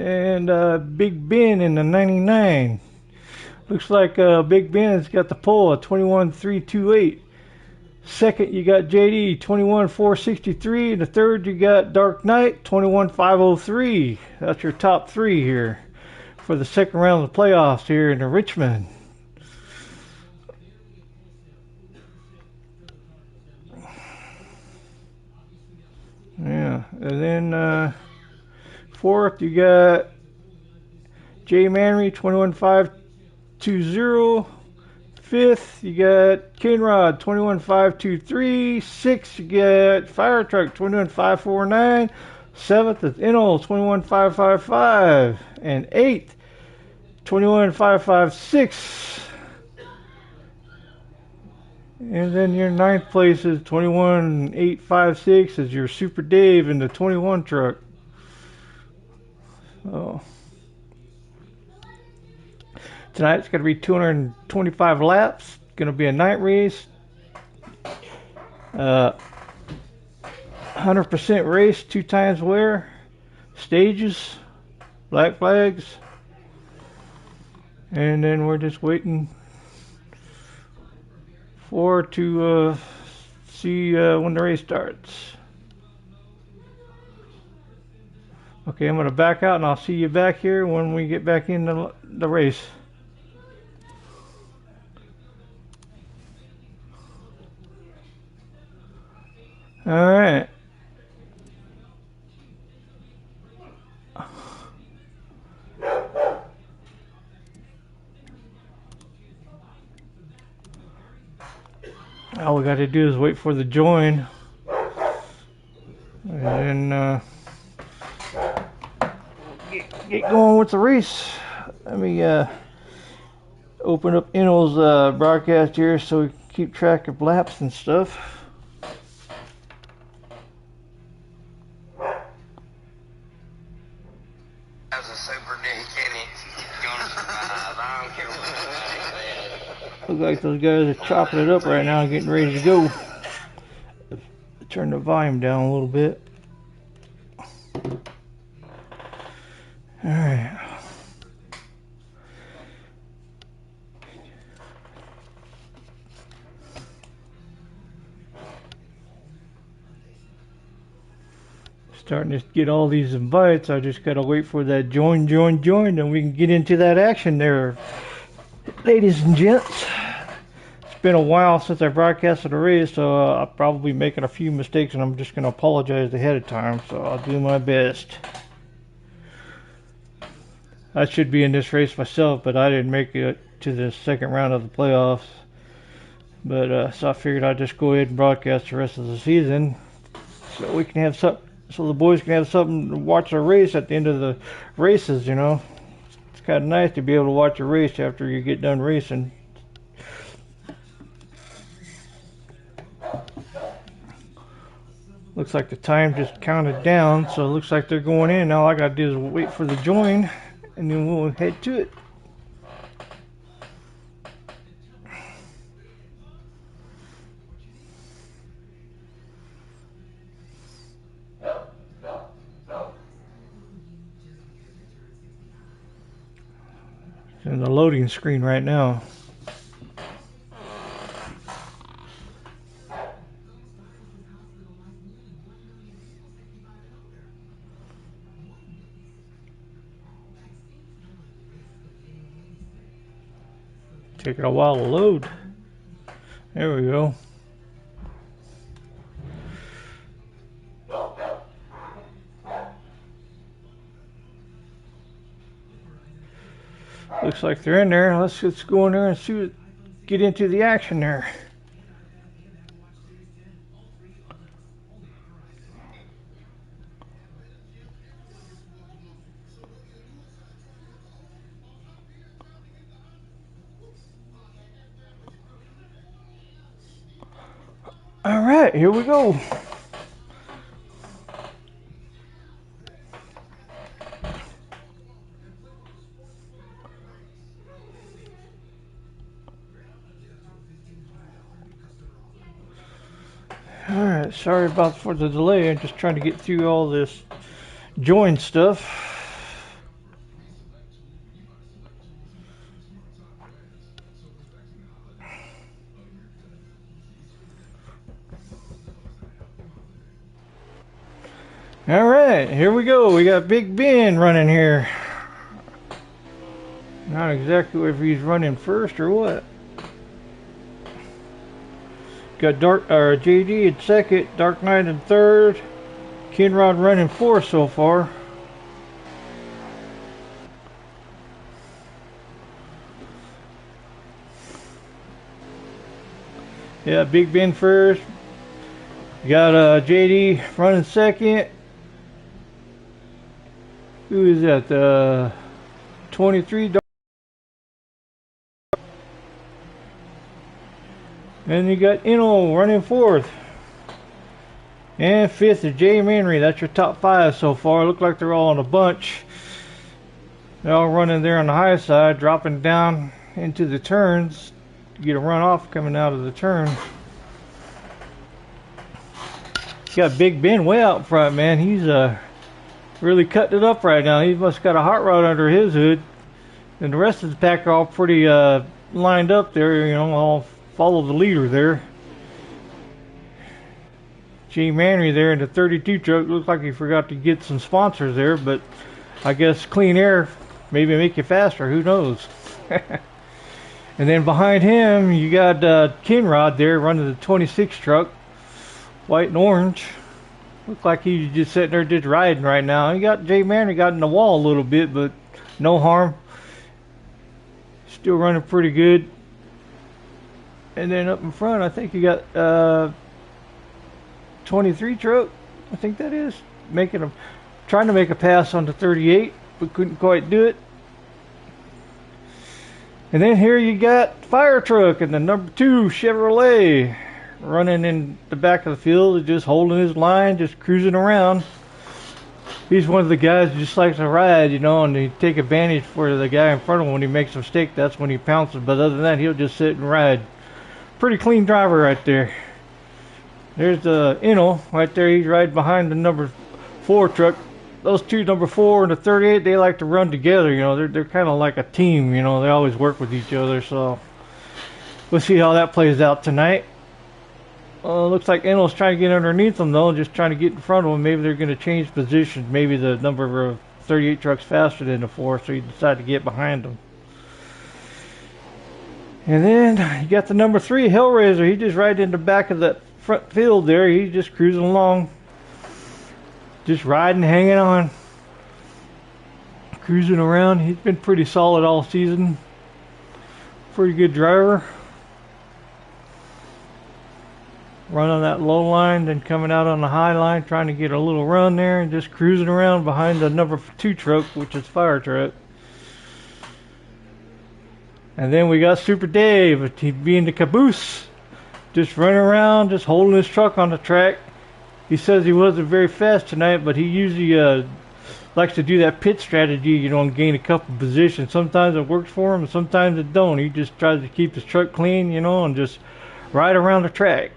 and Big Ben in the 99. Looks like Big Ben's got the pole at 21.328. Second, you got JD 21.463, and the third you got Dark Knight 21.503. That's your top three here for the second round of the playoffs here in the Richmond. Yeah, and then fourth you got Jay Manry 21.520. Fifth, you got Kenrod 21.523. Sixth, you got Fire Truck 21.549. Seventh is Inol 21.555. And eighth, 21.556. And then your ninth place is 21.856 is your Super Dave in the 21 truck. Oh. Tonight's going to be 225 laps. Going to be a night race. 100% race, 2 times wear. Stages, black flags. And then we're just waiting to see when the race starts. Okay, I'm going to back out and I'll see you back here when we get back in the race. All right. All we got to do is wait for the join, and then get going with the race. Let me open up Inol's broadcast here so we can keep track of laps and stuff. As a super dick, gonna survive. I don't care what anybody says. Looks like those guys are chopping it up right now, getting ready to go. Turn the volume down a little bit. All right. Starting to get all these invites. I just gotta wait for that join, and we can get into that action there, ladies and gents. It's been a while since I broadcasted a race, so I'll probably be making a few mistakes, and I'm just gonna apologize ahead of time. So I'll do my best. I should be in this race myself, but I didn't make it to the second round of the playoffs. But so I figured I'd just go ahead and broadcast the rest of the season, so we can have something. So the boys can have something to watch a race at the end of the races, you know. It's kind of nice to be able to watch a race after you get done racing. Looks like the time just counted down, so it looks like they're going in. Now all I gotta do is wait for the join, and then we'll head to it. In the loading screen right now. Taking a while to load. There we go. Looks like they're in there. Let's go in there and see get into the action there. All right, here we go. Alright, sorry about for the delay. I'm just trying to get through all this join stuff. All right, here we go. We got Big Ben running here. Not exactly if he's running first or what. Got JD in second, Dark Knight in third, Kinrod running fourth so far. Yeah, Big Ben first. Got JD running second. Who is that? 23. And you got Eno running fourth. And fifth is Jay Manry. That's your top five so far. Look like they're all in a bunch. They're all running there on the high side, dropping down into the turns. You get a run off coming out of the turn. You got Big Ben way out front, man. He's really cutting it up right now. He must got a hot rod under his hood. And the rest of the pack are all pretty lined up there, you know, all follow the leader there. G. Manry there in the 32 truck. Looks like he forgot to get some sponsors there, but I guess clean air maybe make you faster. Who knows? And then behind him, you got Kinrod there running the 26 truck, white and orange. Looks like he's just sitting there just riding right now. You got Jay Manry got in the wall a little bit, but no harm. Still running pretty good. And then up in front, I think you got 23 truck. I think that is trying to make a pass on the 38, but couldn't quite do it. And then here you got Fire Truck and the number 2 Chevrolet running in the back of the field, just holding his line, just cruising around. He's one of the guys who just likes to ride, you know, and he take advantage for the guy in front of him when he makes a mistake. That's when he pounces. But other than that, he'll just sit and ride. Pretty clean driver right there. There's the Eno right there. He's right behind the number 4 truck. Those two, number 4 and the 38, they like to run together. You know, they're kind of like a team. You know, they always work with each other. So we'll see how that plays out tonight. Looks like Eno's trying to get underneath them though, just trying to get in front of them. Maybe they're going to change positions. Maybe the number of 38 trucks faster than the 4, so you decide to get behind them. And then you got the number 3 Hellraiser. He just right in the back of that front field there. He's just cruising along, just riding, hanging on, cruising around. He's been pretty solid all season. Pretty good driver. Running that low line, then coming out on the high line, trying to get a little run there, and just cruising around behind the number 2 truck, which is Fire Truck. And then we got Super Dave, he being the caboose, just running around, just holding his truck on the track. He says he wasn't very fast tonight, but he usually likes to do that pit strategy, you know, and gain a couple positions. Sometimes it works for him, and sometimes it don't. He just tries to keep his truck clean, you know, and just ride around the track.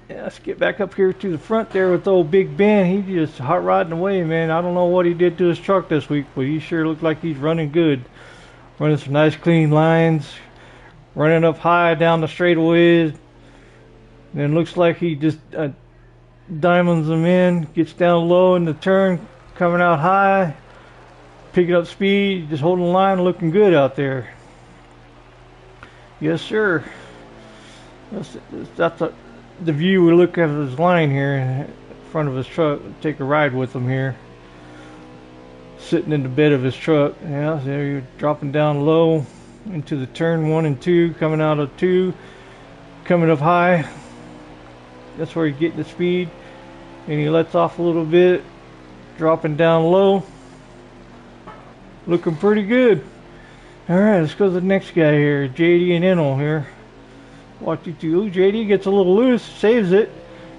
Yeah, let's get back up here to the front there with old Big Ben. He just hot rodding away, man. I don't know what he did to his truck this week, but he sure looked like he's running good. Running some nice clean lines, running up high down the straightaways. Then looks like he just diamonds them in, gets down low in the turn, coming out high, picking up speed, just holding the line, looking good out there. Yes, sir. That's the view we look at his line here in front of his truck. Take a ride with him here. Sitting in the bed of his truck. Yeah, there you're dropping down low into the turn 1 and 2, coming out of 2, coming up high. That's where you get the speed. And he lets off a little bit, dropping down low. Looking pretty good. Alright, let's go to the next guy here, JD and Eno here. Watch you two. Ooh, JD gets a little loose, saves it.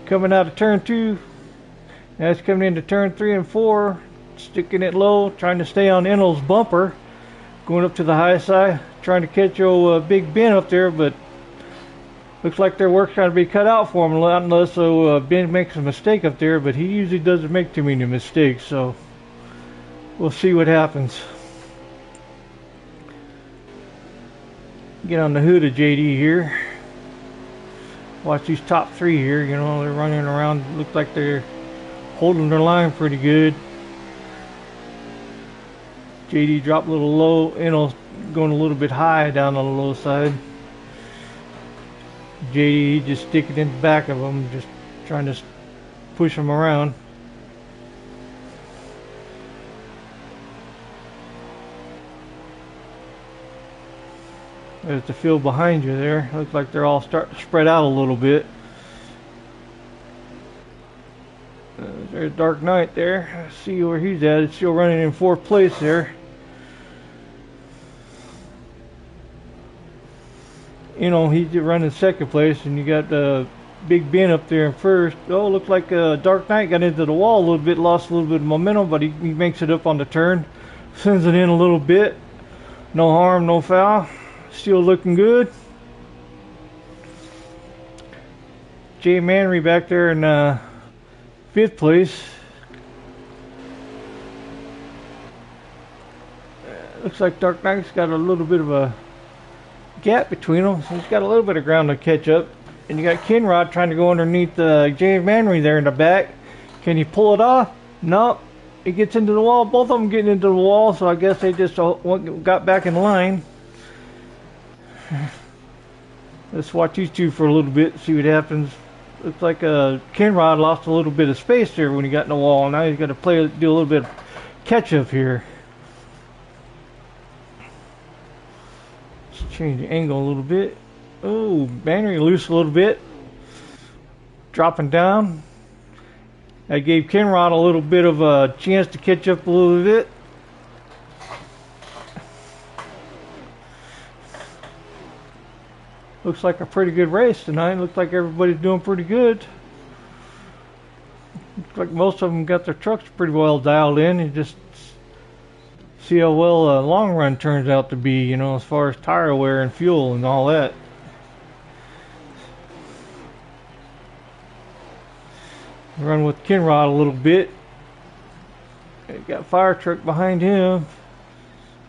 Coming out of turn 2. Now it's coming into turn 3 and 4. Sticking it low, trying to stay on Eno's bumper. Going up to the high side, trying to catch old Big Ben up there, but looks like their work's trying to be cut out for him unless Ben makes a mistake up there, but he usually doesn't make too many mistakes, so we'll see what happens. Get on the hood of JD here. Watch these top 3 here, you know, they're running around, look like they're holding their line pretty good. JD dropped a little low, going a little bit high down on the low side. JD just sticking in the back of them, just trying to push them around. There's the field behind you there. Looks like they're all starting to spread out a little bit. There's Dark Knight there. Let's see where he's at. It's still running in 4th place there. He's running 2nd place, and you got Big Ben up there in 1st. Oh, looks like Dark Knight got into the wall a little bit, lost a little bit of momentum, but he makes it up on the turn. Sends it in a little bit. No harm, no foul. Still looking good. Jay Manry back there in 5th place. Looks like Dark Knight's got a little bit of a gap between them. So he's got a little bit of ground to catch up. And you got Kinrod trying to go underneath Jay Manry there in the back. Can he pull it off? Nope. He gets into the wall. Both of them getting into the wall, so I guess they just got back in line. Let's watch these two for a little bit, see what happens. Looks like Kinrod lost a little bit of space there when he got in the wall. Now he's got to do a little bit of catch up here. Let's change the angle a little bit. Oh, Manry loose a little bit. Dropping down. That gave Kinrod a little bit of a chance to catch up a little bit. Looks like a pretty good race tonight. Looks like everybody's doing pretty good. Looks like most of them got their trucks pretty well dialed in. You just see how well a long run turns out to be, as far as tire wear and fuel and all that. Run with Kinrod a little bit. Got Fire Truck behind him,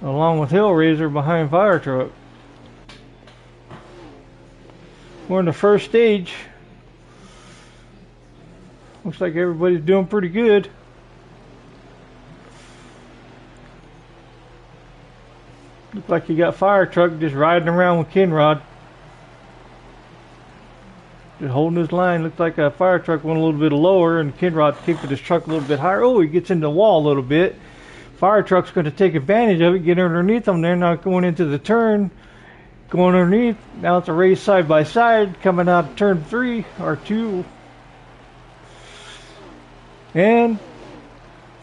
along with Hellraiser behind Fire Truck. We're in the 1st stage. Looks like everybody's doing pretty good. Looks like you got Fire Truck just riding around with Kinrod. Just holding his line. Looks like a Fire Truck went a little bit lower and Kinrod keeping his truck a little bit higher. Oh, he gets in the wall a little bit. Fire Truck's going to take advantage of it, get underneath them. They're not going into the turn. Going underneath. Now it's a race side by side coming out of turn 3 or 2. And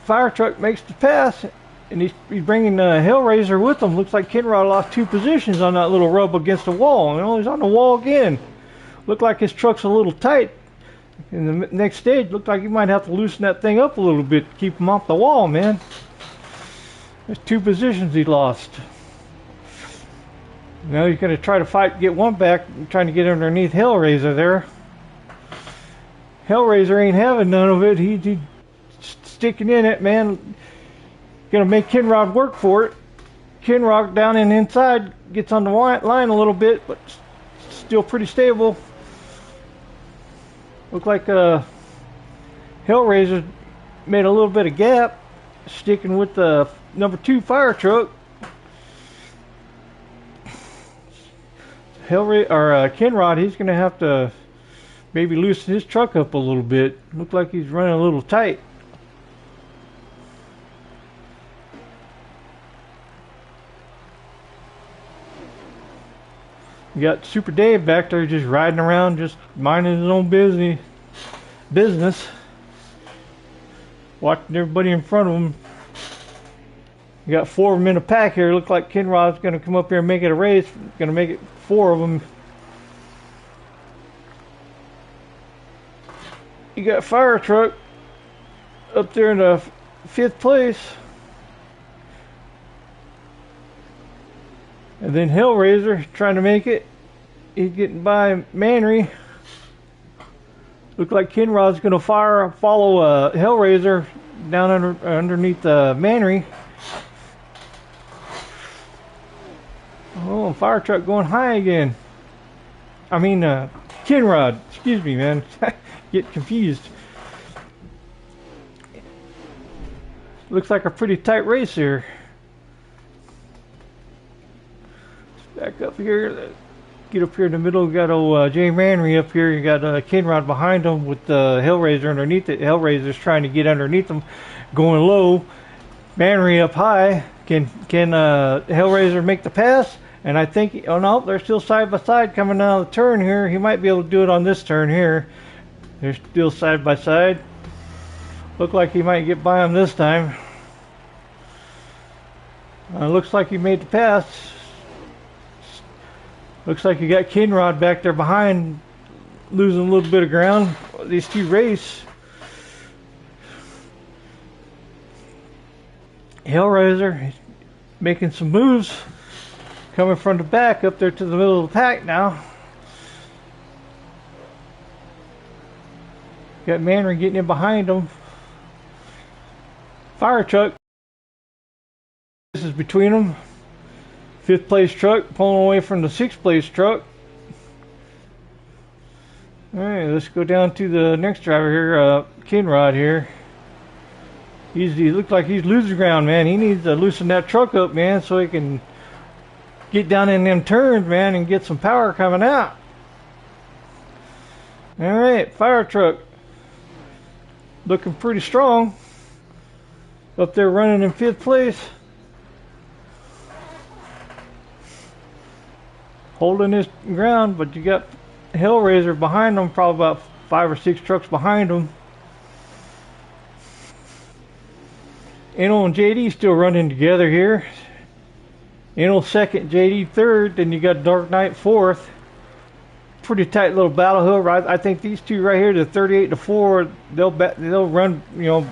Fire Truck makes the pass. And he's bringing Hellraiser with him. Looks like Kinrod lost 2 positions on that little rub against the wall. He's on the wall again. Looked like his truck's a little tight. In the next stage, looked like he might have to loosen that thing up a little bit to keep him off the wall, man. There's 2 positions he lost. Now he's going to try to get one back, trying to get underneath Hellraiser there. Hellraiser ain't having none of it. He's sticking in it, man. Going to make Kinrod work for it. Kinrod down in inside, gets on the line a little bit, but still pretty stable. Look like Hellraiser made a little bit of gap, sticking with the number 2 Fire Truck. Kinrod, he's going to have to maybe loosen his truck up a little bit. Looks like he's running a little tight. You got Super Dave back there just riding around, just minding his own business. Watching everybody in front of him. You got 4 of them in a pack here. Looks like Kinrod's going to come up here and make it a race. Going to make it 4 of them. You got Fire Truck up there in the 5th place. And then Hellraiser trying to make it. He's getting by Manry. Looks like Kinrod's going to follow Hellraiser down underneath Manry. Oh, Fire Truck going high again. I mean, Kinrod. Excuse me, man. Get confused. Looks like a pretty tight race here. Let's back up here. Get up here in the middle. We got old Jay Manry up here. You got Kinrod behind him with the Hellraiser underneath it. Hellraiser's trying to get underneath him, going low. Manry up high. Can Hellraiser make the pass? And I think, oh no, they're still side by side coming out of the turn here. He might be able to do it on this turn here. They're still side by side. Look like he might get by him this time. Looks like he made the pass. Looks like you got Kinrod back there behind, losing a little bit of ground. These two race. Hellraiser making some moves, coming from the back up there to the middle of the pack now. Got Manry getting in behind him. Fire truck. This is between them. 5th place truck pulling away from the 6th place truck. Alright, let's go down to the next driver here, Kinrod here. He looks like he's losing ground, man. He needs to loosen that truck up, man, so he can get down in them turns, man, and get some power coming out. Alright, fire truck. Looking pretty strong. Up there running in 5th place. Holding his ground, but you got Hellraiser behind them, probably about 5 or 6 trucks behind them. Enel and JD still running together here. Enel second, JD third, then you got Dark Knight fourth. Pretty tight little battle hill. Right? I think these two right here, the 38-4, they'll run, you know,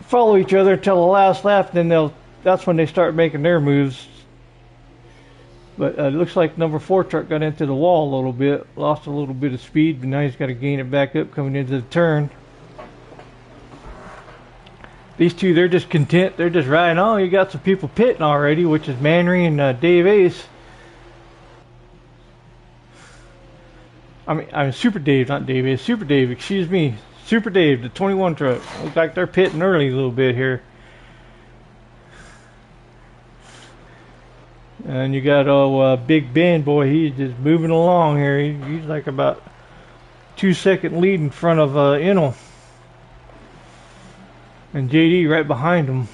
follow each other until the last lap. Then that's when they start making their moves. But it looks like number 4 truck got into the wall a little bit, lost a little bit of speed, but now he's got to gain it back up coming into the turn. These two, they're just content. They're just riding on. You got some people pitting already, which is Manry and Dave Ace. I'm Super Dave, not Dave Ace. Super Dave, excuse me. Super Dave, the 21 truck. Looks like they're pitting early a little bit here. And you got Big Ben, boy, he's just moving along here. He's like about 2-second lead in front of Enel. And JD right behind him.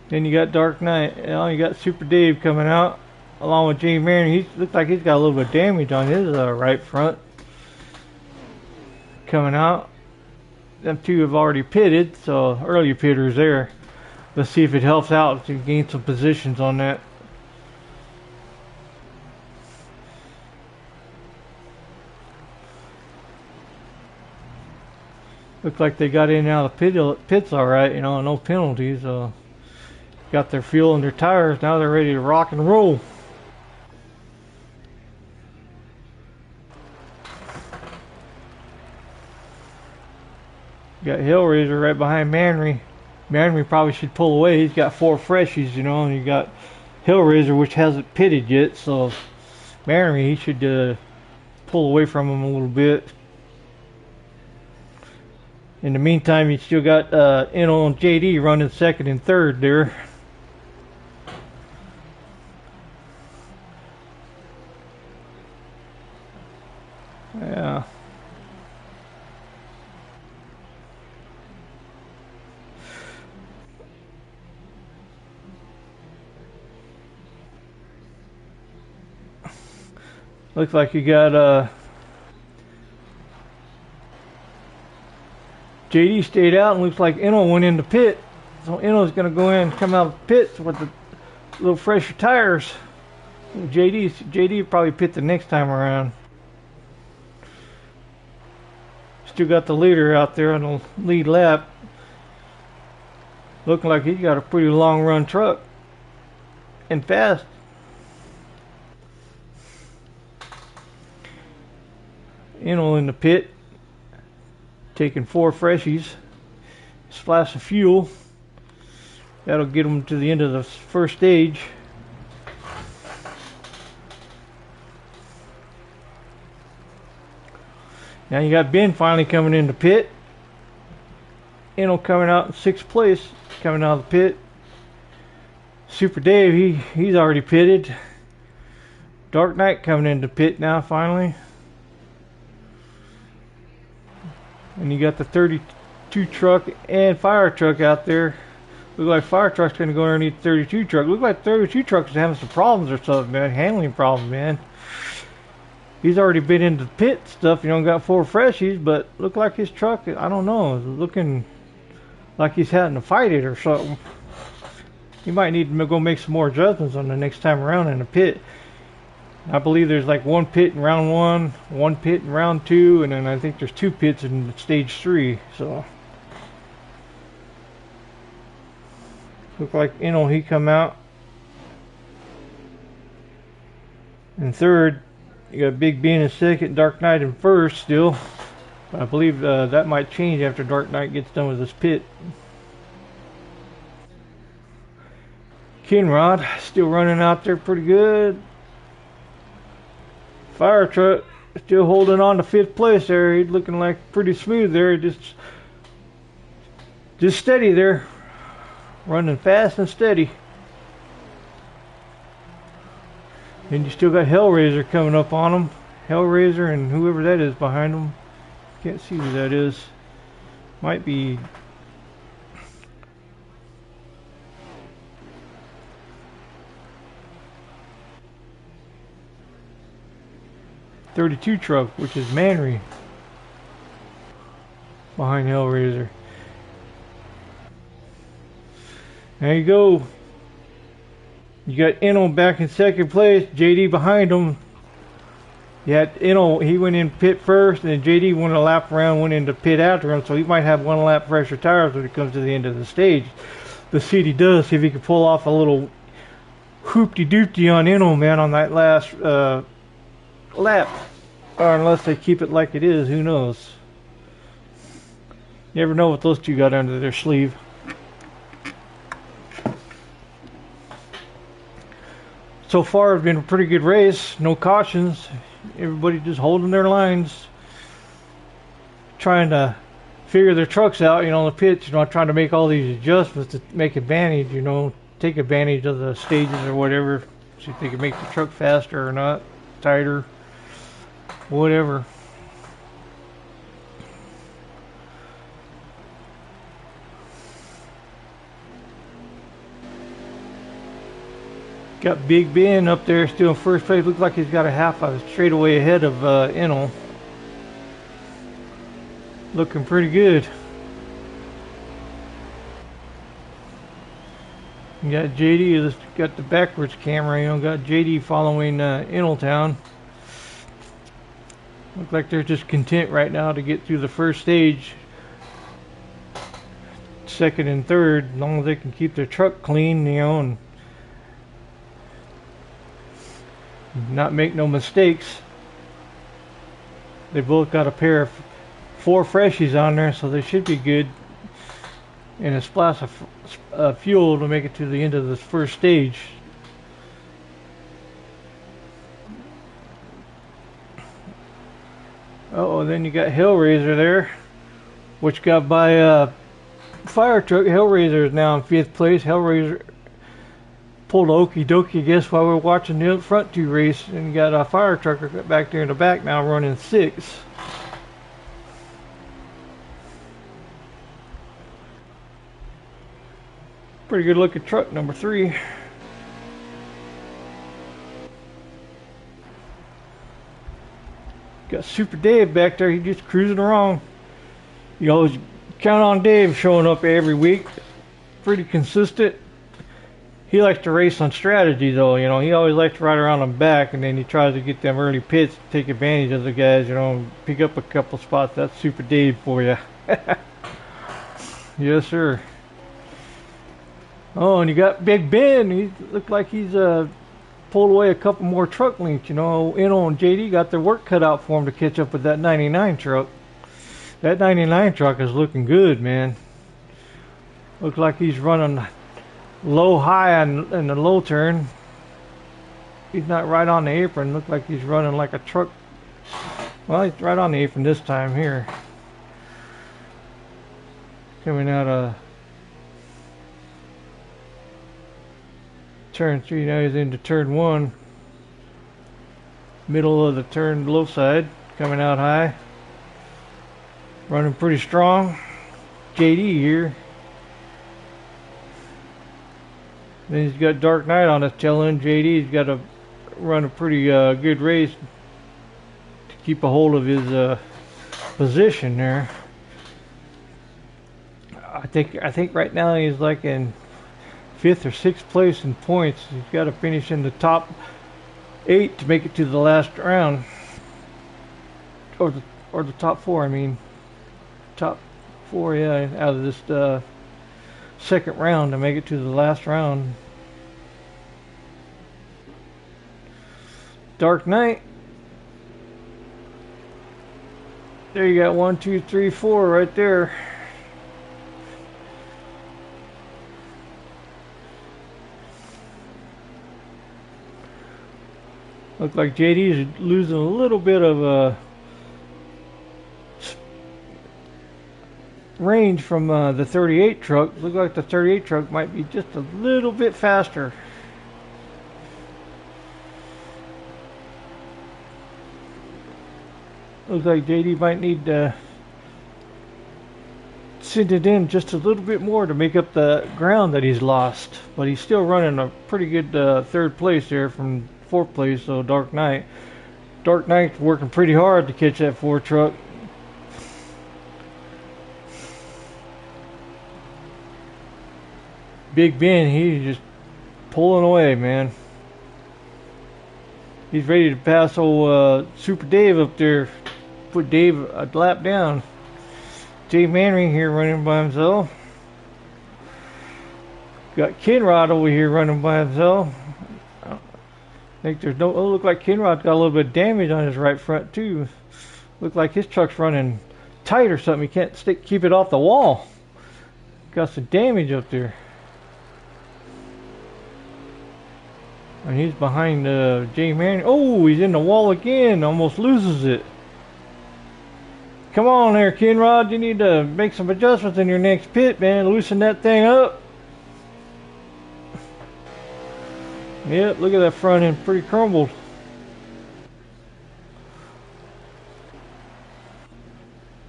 Then you got Dark Knight. You got Super Dave coming out along with Jay Manry. He looks like he's got a little bit of damage on his right front. Coming out. Them two have already pitted, so earlier pitters there. Let's see if it helps out to gain some positions on that. Looks like they got in and out of the pits all right, you know, no penalties. Got their fuel in their tires. Now they're ready to rock and roll. Got Hellraiser right behind Manry. Manry probably should pull away. He's got 4 freshies, you know, and you got Hellraiser, which hasn't pitted yet. So Manry, he should pull away from him a little bit. In the meantime, you still got Enel and JD running second and third there. Yeah. Looks like you got JD stayed out, and looks like Enel went in the pit. So Enel's going to go in and come out of the pit with the little fresher tires. JD probably pit the next time around. Still got the leader out there on the lead lap. Looking like he's got a pretty long run truck. And fast. Enel in the pit. Taking 4 freshies, splash of fuel. That'll get them to the end of the first stage. Now you got Ben finally coming in the pit. Eno coming out in 6th place, coming out of the pit. Super Dave, he's already pitted. Dark Knight coming into pit now finally. And you got the 32 truck and fire truck out there. Look like fire truck's gonna go underneath the 32 truck. Look like 32 truck is having some problems or something, man. Handling problems, man. He's already been into the pit stuff, you know, got 4 freshies, but look like his truck, I don't know, is looking like he's having to fight it or something. He might need to go make some more adjustments on the next time around in the pit. I believe there's like 1 pit in round 1, 1 pit in round 2, and then I think there's 2 pits in stage 3. So look like he come out in 3rd. You got Big Ben in 2nd, Dark Knight in 1st still. I believe that might change after Dark Knight gets done with this pit. Kinrod still running out there pretty good. Fire truck still holding on to 5th place there. He's looking like pretty smooth there. Just steady there. Running fast and steady. And you still got Hellraiser coming up on him. Hellraiser and whoever that is behind him. Can't see who that is. Might be... .32 truck, which is Manry. Behind Hellraiser. There you go. You got Eno back in 2nd place. JD behind him. You had Eno, he went in pit first, and then JD went a lap around, went into pit after him, so he might have 1 lap fresher tires when it comes to the end of the stage. Let's see what he does, see if he can pull off a little hoopty-doopty on Eno, man, on that last lap. Or unless they keep it like it is, who knows. You never know what those two got under their sleeve. So far, it's been a pretty good race. No cautions. Everybody just holding their lines. Trying to figure their trucks out, you know, on the pits. You know, trying to make all these adjustments to make advantage, you know, take advantage of the stages or whatever. See if they can make the truck faster or not, tighter, whatever. Got Big Ben up there still in 1st place. Looks like he's got a half a straightaway ahead of Eno. Looking pretty good. You got JD, got the backwards camera, you know, got JD following Eneltown. Look like they're just content right now to get through the 1st stage. 2nd and 3rd, as long as they can keep their truck clean, you know, and not make no mistakes. They both got a pair of 4 freshies on there, so they should be good. And a splash of fuel to make it to the end of this 1st stage. Oh, then you got Hellraiser there, which got by fire truck. Hellraiser is now in 5th place. Hellraiser pulled a okie dokie, I guess, while we were watching the front 2 race, and you got a fire trucker back there in the back now running 6. Pretty good looking truck, number 3. Got Super Dave back there, he's just cruising around. You always count on Dave showing up every week. Pretty consistent. He likes to race on strategy, though, you know. He always likes to ride around on back, and then he tries to get them early pits, take advantage of the guys, you know, pick up a couple spots. That's Super Dave for you. Yes, sir. Oh, and you got Big Ben. He looked like he's pulled away a couple more truck links, you know. Eno and JD got their work cut out for him to catch up with that 99 truck. That 99 truck is looking good, man. Looks like he's running low high in the low turn. He's not right on the apron. Look like he's running like a truck. Well, he's right on the apron this time here. coming out of turn 3. Now he's into turn 1. Middle of the turn, low side, coming out high. Running pretty strong. JD here. Then he's got Dark Knight on his tail end. JD's got to run a pretty good race to keep a hold of his position there. I think right now he's like in 5th or 6th place in points. He's got to finish in the top 8 to make it to the last round, or the top 4. I mean, top 4, yeah, out of this second round to make it to the last round. Dark Knight. There you got 1, 2, 3, 4 right there. Look like JD's losing a little bit of range from the 38 truck. Look like the 38 truck might be just a little bit faster. Looks like JD might need to send it in just a little bit more to make up the ground that he's lost. But he's still running a pretty good 3rd place there from 4th place. So Dark Knight's working pretty hard to catch that 4 truck. Big Ben, he's just pulling away, man. He's ready to pass old Super Dave up there. Put Dave a lap down. Jay Manring here running by himself. Got Kenrod over here running by himself. I think there's no. Oh, look like Kenrod's got a little bit of damage on his right front too. Look like his truck's running tight or something. He can't keep it off the wall. Got some damage up there. And he's behind Jay Manning. Oh, he's in the wall again. Almost loses it. Come on there, Kenrod. You need to make some adjustments in your next pit, man. Loosen that thing up. Yep, look at that front end. Pretty crumbled.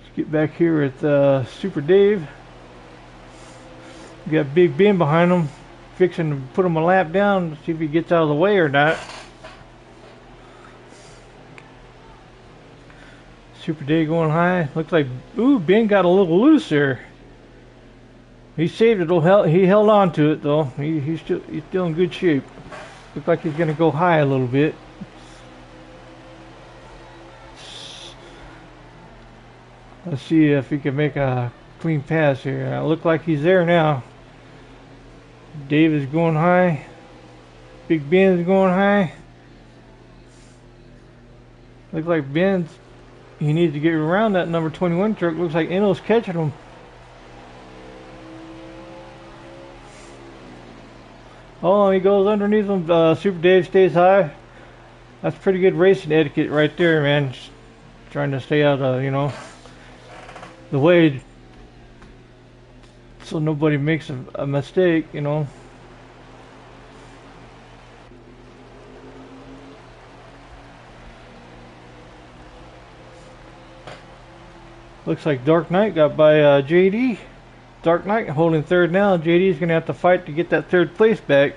Let's get back here at Super Dave. We got Big Ben behind him. Fixing to put him a lap down to see if he gets out of the way or not. Super Day going high. Looks like, ooh, Ben got a little loose there. He saved it. He held on to it though. He's still in good shape. Looks like he's gonna go high a little bit. Let's see if he can make a clean pass here. Look like he's there now. Dave is going high. Big Ben's going high. Looks like he needs to get around that number 21 truck. Looks like Enno's catching him. Oh, he goes underneath him. Super Dave stays high. That's pretty good racing etiquette right there, man. Just trying to stay out of, the way, so nobody makes a mistake, Looks like Dark Knight got by JD. Dark Knight holding 3rd now. JD's going to have to fight to get that 3rd place back.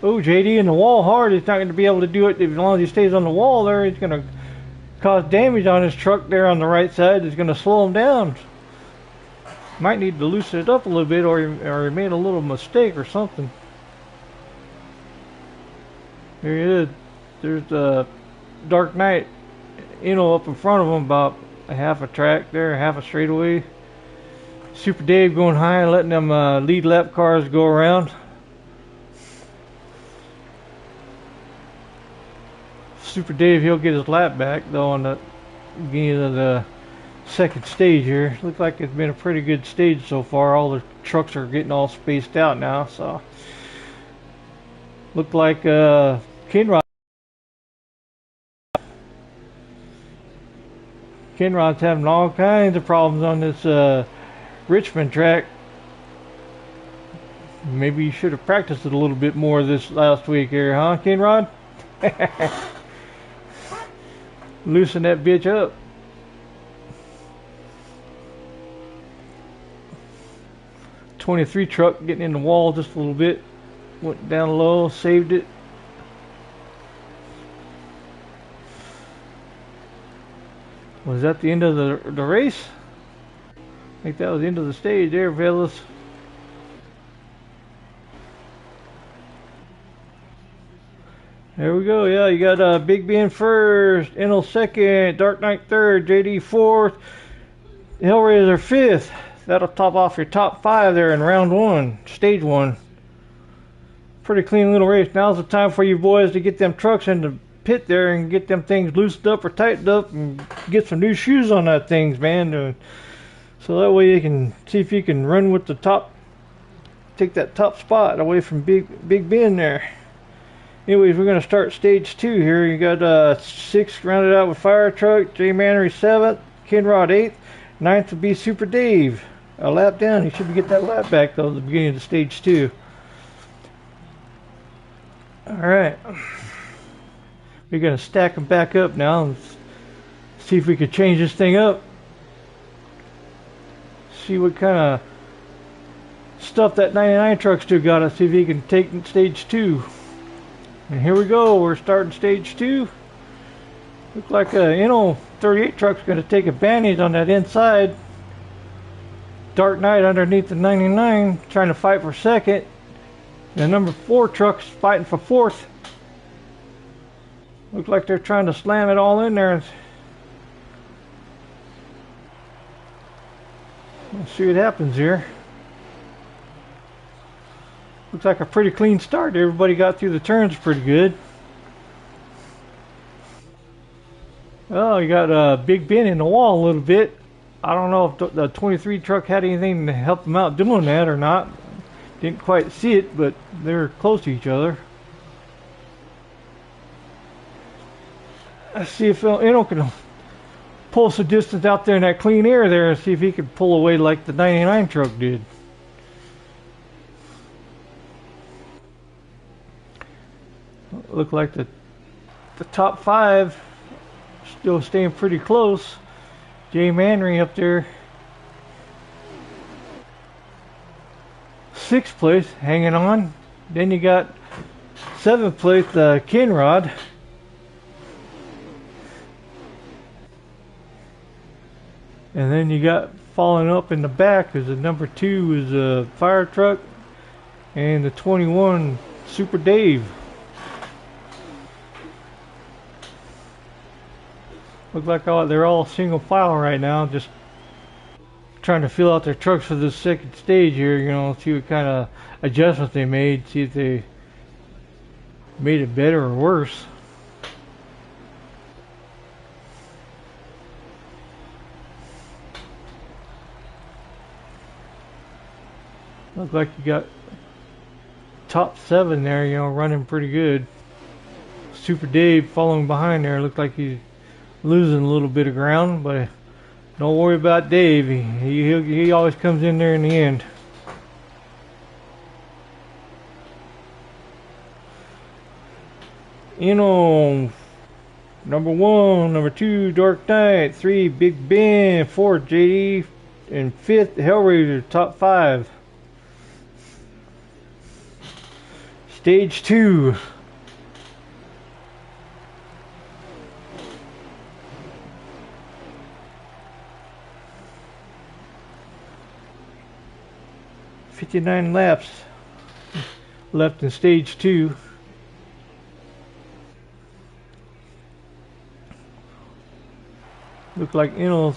Oh, JD in the wall hard. He's not going to be able to do it as long as he stays on the wall there. He's going to cause damage on his truck there on the right side. It's going to slow him down. Might need to loosen it up a little bit, or he made a little mistake or something. There he is. There's Dark Knight, up in front of him about a half a track there, half a straightaway. Super Dave going high, letting them lead lap cars go around. Super Dave, he'll get his lap back though on the beginning of the 2nd stage here. Looks like it's been a pretty good stage so far. All the trucks are getting all spaced out now, so look like Kenrod's having all kinds of problems on this Richmond track. Maybe you should have practiced it a little bit more this last week here, huh, Kenrod? Loosen that bitch up. '23 truck getting in the wall just a little bit. Went down low, saved it. Was that the end of the race? I think that was the end of the stage there, fellas. There we go. Yeah, you got Big Ben first, Enel second, Dark Knight third, JD fourth, Hellraiser fifth. That'll top off your top 5 there in round 1, stage 1. Pretty clean little race. Now's the time for you boys to get them trucks in the pit there and get them things loosened up or tightened up and get some new shoes on that things, man. So that way you can see if you can run with the top, take that top spot away from Big Ben there. Anyways, we're going to start stage 2 here. You got 6th rounded out with Fire Truck, J Mannery 7th, Kenrod 8th, 9th will be Super Dave. A lap down. You should get that lap back though at the beginning of the stage 2. Alright. We're going to stack them back up now and see if we can change this thing up. See what kind of stuff that 99 truck still got. Let's see if he can take stage 2. And here we go. We're starting stage 2. Look like a 38 truck's going to take advantage on that inside. Dark Knight underneath the 99 trying to fight for second. The number 4 truck's fighting for 4th. Looks like they're trying to slam it all in there. Let's see what happens here. Looks like a pretty clean start. Everybody got through the turns pretty good. Oh, you got Big Ben in the wall a little bit. I don't know if the 23 truck had anything to help them out doing that or not. Didn't quite see it, but they're close to each other. Let's see if Eno can pull some distance out there in that clean air there and see if he can pull away like the 99 truck did. Look like the top 5 still staying pretty close. Jay Manry up there, 6th place, hanging on. Then you got 7th place, Kenrod. And then you got falling up in the back is the number 2 is a Fire Truck, and the 21 Super Dave. Look like they're all single file right now, just trying to fill out their trucks for this second stage here, see what kind of adjustments they made, see if they made it better or worse. Looks like you got top 7 there, running pretty good. Super Dave following behind there, looked like he's losing a little bit of ground, but don't worry about Dave. He always comes in there in the end. Number 1, number 2, Dark Knight, 3, Big Ben, 4, JD, and 5th, Hellraiser, top 5. Stage 2. $59 laps left in stage 2. Look like Enel's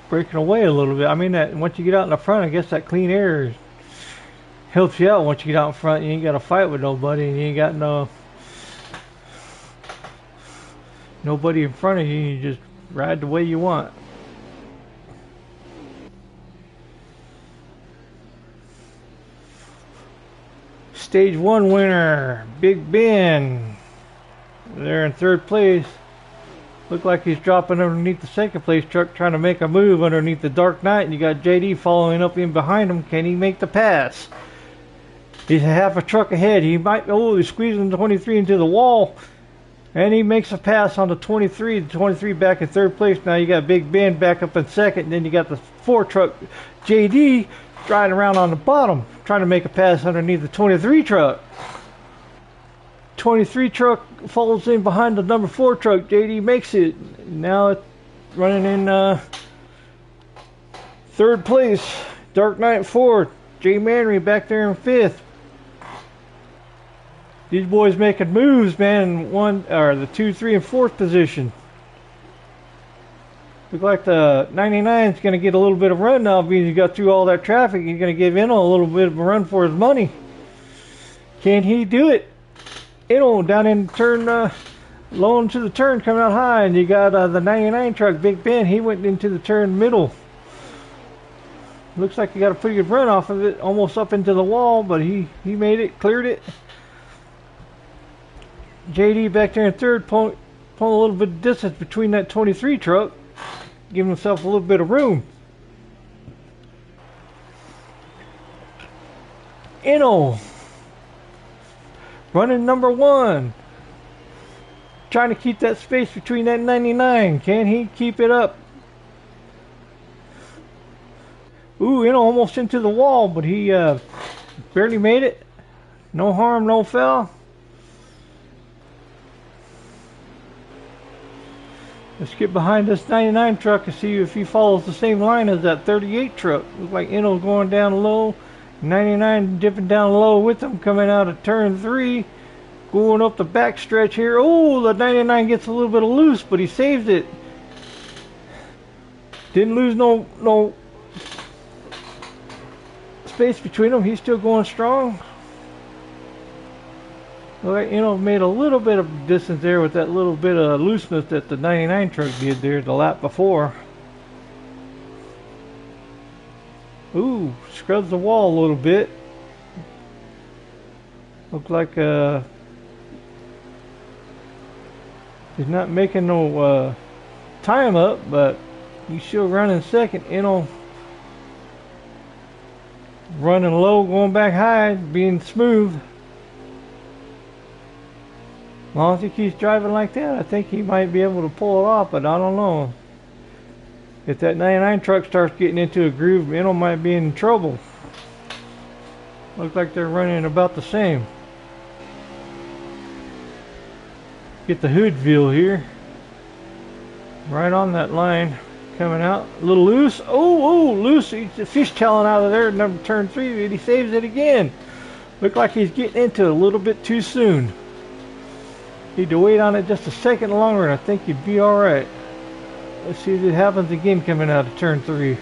breaking away a little bit. I mean, that once you get out in the front, I guess that clean air helps you out. Once you get out in front, you ain't got to fight with nobody, and you ain't got nobody in front of you. You just ride the way you want. Stage 1 winner, Big Ben. They're in 3rd place. Looked like he's dropping underneath the second place truck, trying to make a move underneath the Dark Knight, and you got JD following up in behind him. Can he make the pass? He's a half a truck ahead. He might, oh, he's squeezing the 23 into the wall, and he makes a pass on the 23. The 23 back in third place. Now you got Big Ben back up in second, and then you got the 4 truck JD driving around on the bottom, trying to make a pass underneath the 23 truck. 23 truck follows in behind the number 4 truck. JD makes it. Now it's running in third place. Dark Knight 4. Jay Manry back there in 5th. These boys making moves, man. The 2, 3, and 4th position. Look like the 99 is going to get a little bit of run now, because he got through all that traffic. He's going to give Inno a little bit of a run for his money. Can he do it? Inno down in turn, low into the turn, coming out high, and you got the 99 truck, Big Ben. He went into the turn middle. Looks like he got a pretty good run off of it, almost up into the wall, but he made it, cleared it. JD back there in third, pulling a little bit of distance between that 23 truck, giving himself a little bit of room. Inno running number 1, trying to keep that space between that 99. Can he keep it up? Ooh, Inno almost into the wall, but he barely made it. No harm, no foul. Let's get behind this 99 truck and see if he follows the same line as that 38 truck. Looks like Inno's going down low. 99 dipping down low with him, coming out of turn 3. Going up the back stretch here. Oh, the 99 gets a little bit of loose, but he saves it. Didn't lose no space between them. He's still going strong. All right, made a little bit of distance there with that little bit of looseness that the 99 truck did there the lap before. Ooh, scrubs the wall a little bit. Look like he's not making no time up, but he's still running second. Running low, going back high, being smooth. As long as he keeps driving like that, I think he might be able to pull it off, but I don't know. If that 99 truck starts getting into a groove, Inno might be in trouble. Looks like they're running about the same. Get the hood feel here. Right on that line. Coming out. A little loose. Oh, loose. He's fishtailing out of there. Number turn 3. And he saves it again. Look like he's getting into it a little bit too soon. Need to wait on it just a second longer, and I think you'd be alright. Let's see if it happens again coming out of turn 3.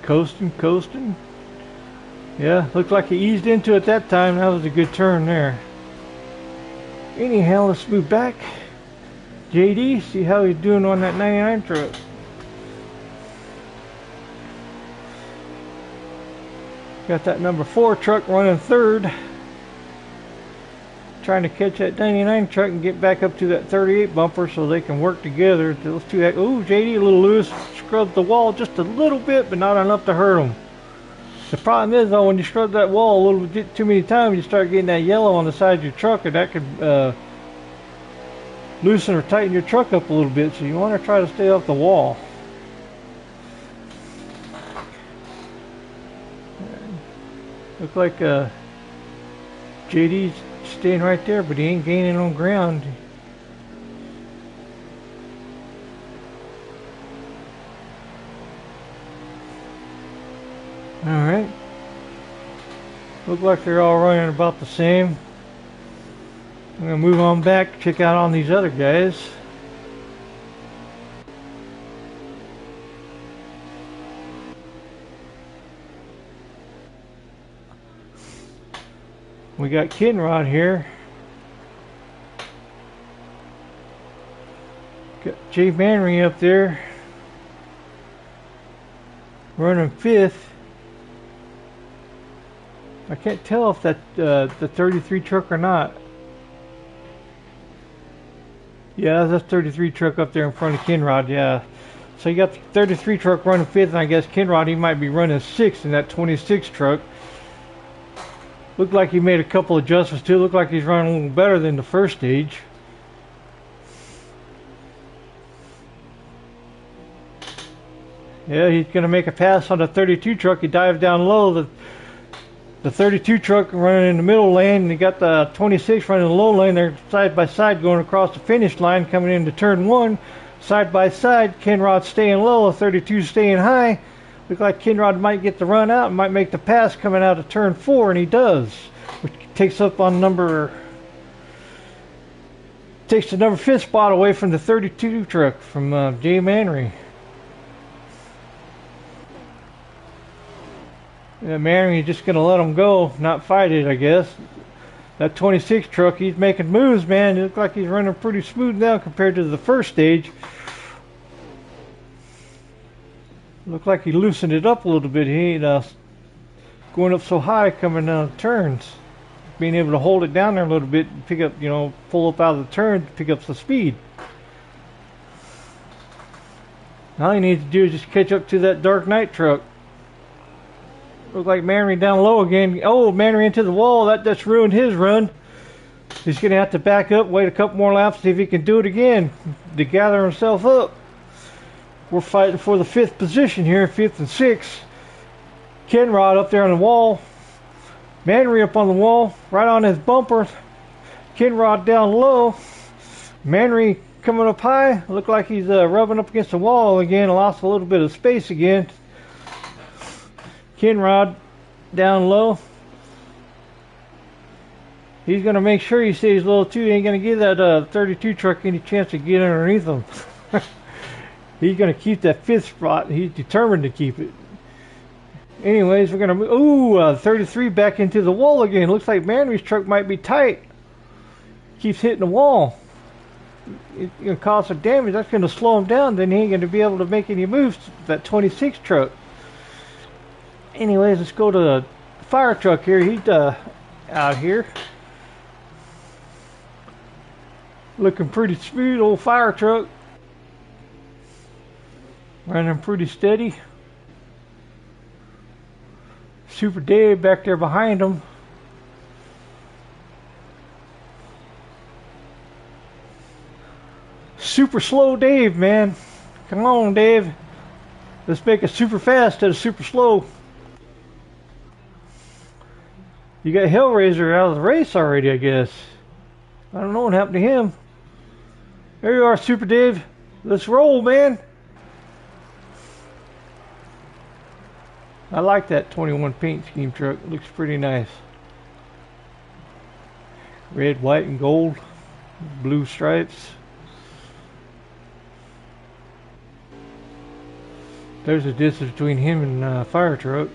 Coasting. Yeah, looked like he eased into it that time. That was a good turn there. Anyhow, let's move back. JD, see how he's doing on that 99 truck. Got that number 4 truck running third. Trying to catch that 99 truck and get back up to that 38 bumper so they can work together. Those two, ooh, JD a little loose, scrubbed the wall just a little bit, but not enough to hurt him. The problem is though, when you scrub that wall a little bit too many times, you start getting that yellow on the side of your truck, and that could loosen or tighten your truck up a little bit. So you want to try to stay off the wall. Look like JD's staying right there, but he ain't gaining on ground. Alright. Look like they're all running about the same. I'm going to move on back, check out on these other guys. We got Kinrod here. Got Jay Manry up there. Running 5th. I can't tell if that's the 33 truck or not. Yeah, that's 33 truck up there in front of Kinrod, yeah. So you got the 33 truck running 5th, and I guess Kinrod, he might be running 6th in that 26 truck. Looked like he made a couple adjustments too. Looked like he's running a little better than the first stage. Yeah, he's going to make a pass on the 32 truck. He dives down low. The 32 truck running in the middle lane, and you got the 26 running in the low lane. They're side by side going across the finish line, coming into turn 1. Side by side, Kinrod staying low, 32 staying high. Looks like Kinrod might get the run out and might make the pass coming out of turn 4, and he does. Which takes up on takes the number 5th spot away from the 32 truck from Jay Manry. Yeah, Manry just going to let him go, not fight it, I guess. That 26 truck, he's making moves, man. It looks like he's running pretty smooth now compared to the first stage. Looked like he loosened it up a little bit. He ain't going up so high coming down the turns. Being able to hold it down there a little bit and pick up, pull up out of the turn to pick up some speed. All he needs to do is just catch up to that Dark Knight truck. Look like Manry down low again. Oh, Manry into the wall. That just ruined his run. He's going to have to back up, wait a couple more laps, see if he can do it again to gather himself up. We're fighting for the 5th position here, 5th and 6th. Kinrod up there on the wall. Manry up on the wall, right on his bumper. Kinrod down low. Manry coming up high. Look like he's rubbing up against the wall again. Lost a little bit of space again. Kinrod down low. He's going to make sure he stays low too. He ain't going to give that 32 truck any chance to get underneath him. He's going to keep that 5th spot. He's determined to keep it. Anyways, we're going to move. Ooh, 33 back into the wall again. Looks like Manry's truck might be tight. Keeps hitting the wall. It's going to cause some damage. That's going to slow him down. Then he ain't going to be able to make any moves to that 26 truck. Anyways, let's go to the fire truck here. He's out here. Looking pretty smooth, old fire truck. Running pretty steady. Super Dave back there behind him. Super slow Dave, man. Come on, Dave. Let's make it super fast instead of super slow. You got Hellraiser out of the race already, I guess. I don't know what happened to him. There you are, Super Dave. Let's roll, man. I like that 21 paint scheme truck. It looks pretty nice. Red, white, and gold. Blue stripes. There's a distance between him and fire truck.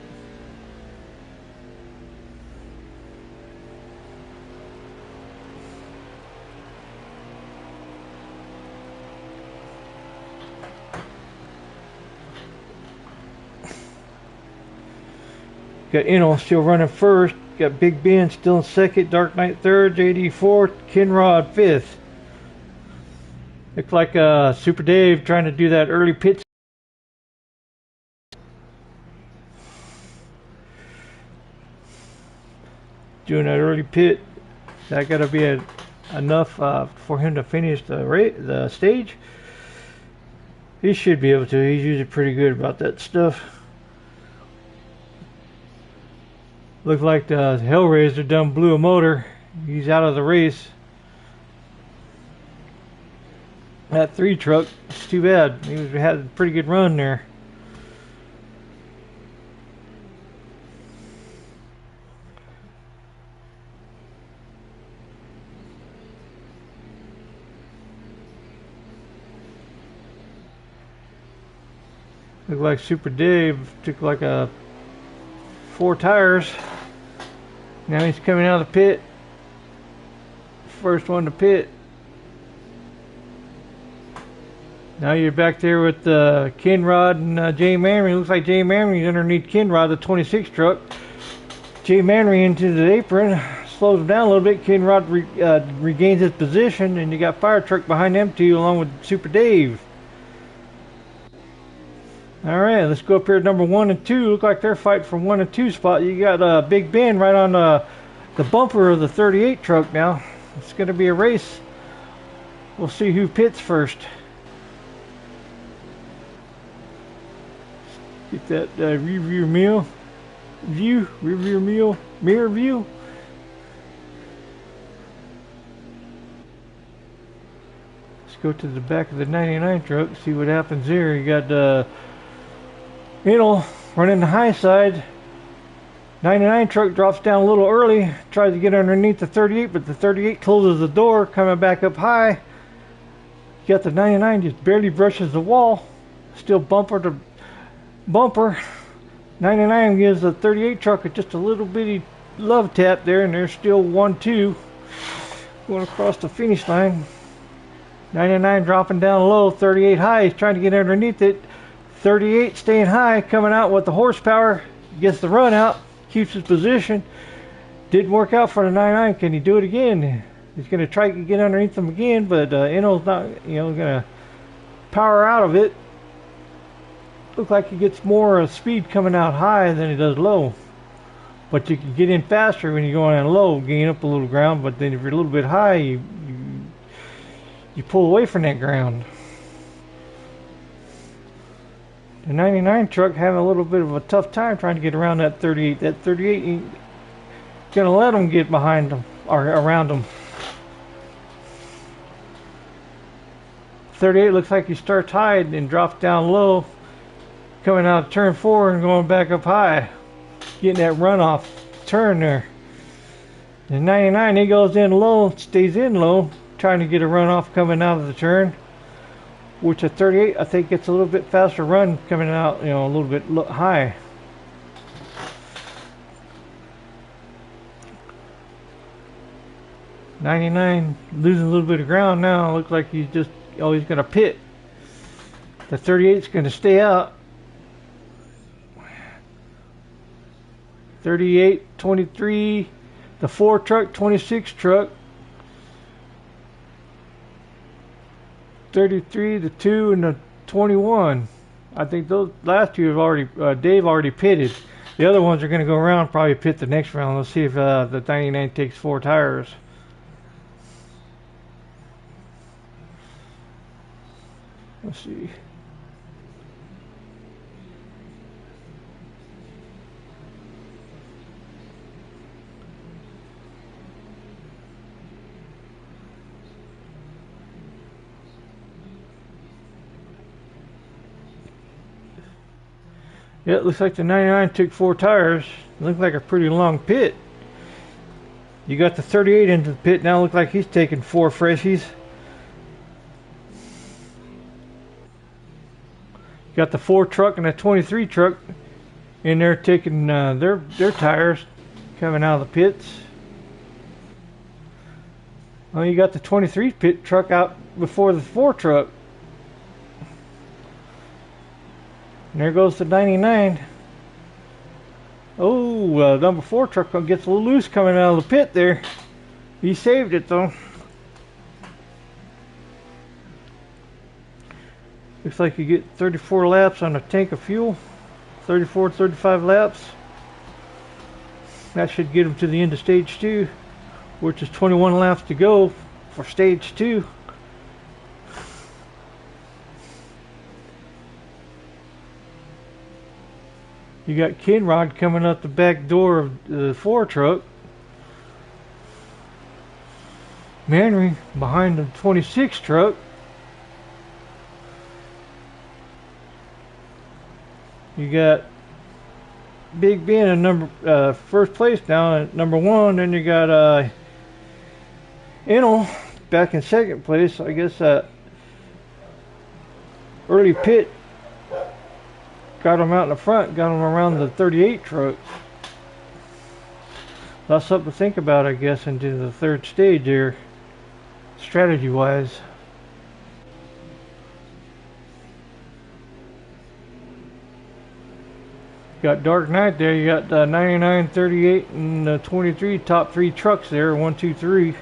Got Eno still running first. Got Big Ben still in second. Dark Knight third. JD fourth. Kinrod fifth. Looks like Super Dave trying to do that early pit. Doing that early pit. That got to be enough for him to finish the stage. He should be able to. He's usually pretty good about that stuff. Looks like the Hellraiser done blew a motor. He's out of the race. That 3 truck, it's too bad. He had a pretty good run there. Looked like Super Dave took like 4 tires. Now he's coming out of the pit. First one to pit. Now you're back there with Kinrod and Jay Manry. Looks like Jay Manry's underneath Kinrod, the 26 truck. Jay Manry into the apron. slows them down a little bit. Ken Rod regains his position, and you got Fire Truck behind them two, along with Super Dave. All right, let's go up here at number 1 and 2. Look like they're fighting for 1 and 2 spot. You got Big Ben right on the bumper of the 38 truck now. It's going to be a race. We'll see who pits first. Get that rear view mirror view. Let's go to the back of the 99 truck, see what happens there. You got running the high side. 99 truck drops down a little early, tries to get underneath the 38, but the 38 closes the door, coming back up high. You got the 99 just barely brushes the wall, still bumper to bumper. 99 gives the 38 truck just a little bitty love tap there, and they're still 1-2 going across the finish line. 99 dropping down low, 38 high. He's trying to get underneath it. 38 staying high, coming out with the horsepower, gets the run out, keeps his position. Didn't work out for the 99. Can he do it again? He's going to try to get underneath them again, but Enel's not, going to power out of it. Looks like he gets more speed coming out high than he does low. But you can get in faster when you're going in low, gain up a little ground. But then if you're a little bit high, you pull away from that ground. The 99 truck having a little bit of a tough time trying to get around that 38. That 38 ain't gonna let them get behind them or around them. 38 looks like he starts high and drops down low, coming out of turn 4 and going back up high, getting that runoff turn there. The 99, he goes in low, stays in low, trying to get a runoff coming out of the turn, which a 38 I think gets a little bit faster run coming out, a little bit high. '99 losing a little bit of ground now. Looks like he's just he's going to pit. The 38's going to stay out. 38, 23, the 4 truck, 26 truck, 33, the 2, and the 21. I think those last two have already, Dave already pitted. The other ones are going to go around, probably pit the next round. Let's see if the 99 takes 4 tires. Let's see. Yeah, it looks like the 99 took 4 tires. Looks like a pretty long pit. You got the 38 into the pit now. Looks like he's taking 4 freshies. Got the 4 truck and the 23 truck in there taking their tires coming out of the pits. Well, you got the 23 pit truck out before the 4 truck. And there goes the 99. Oh, number 4 truck gets a little loose coming out of the pit there. He saved it though. Looks like you get 34 laps on a tank of fuel. 34, 35 laps. That should get him to the end of stage 2, which is 21 laps to go for stage 2. You got Kinrod coming up the back door of the 4 truck. Manry behind the 26 truck. You got Big Ben in first place now at number 1. Then you got Enel back in second place. I guess early pit got him out in the front, got him around the 38 truck. That's something to think about, I guess, into the 3rd stage here, strategy-wise. got Dark Knight there. You got 99, 38, and 23. Top three trucks there. 1, 2, 3.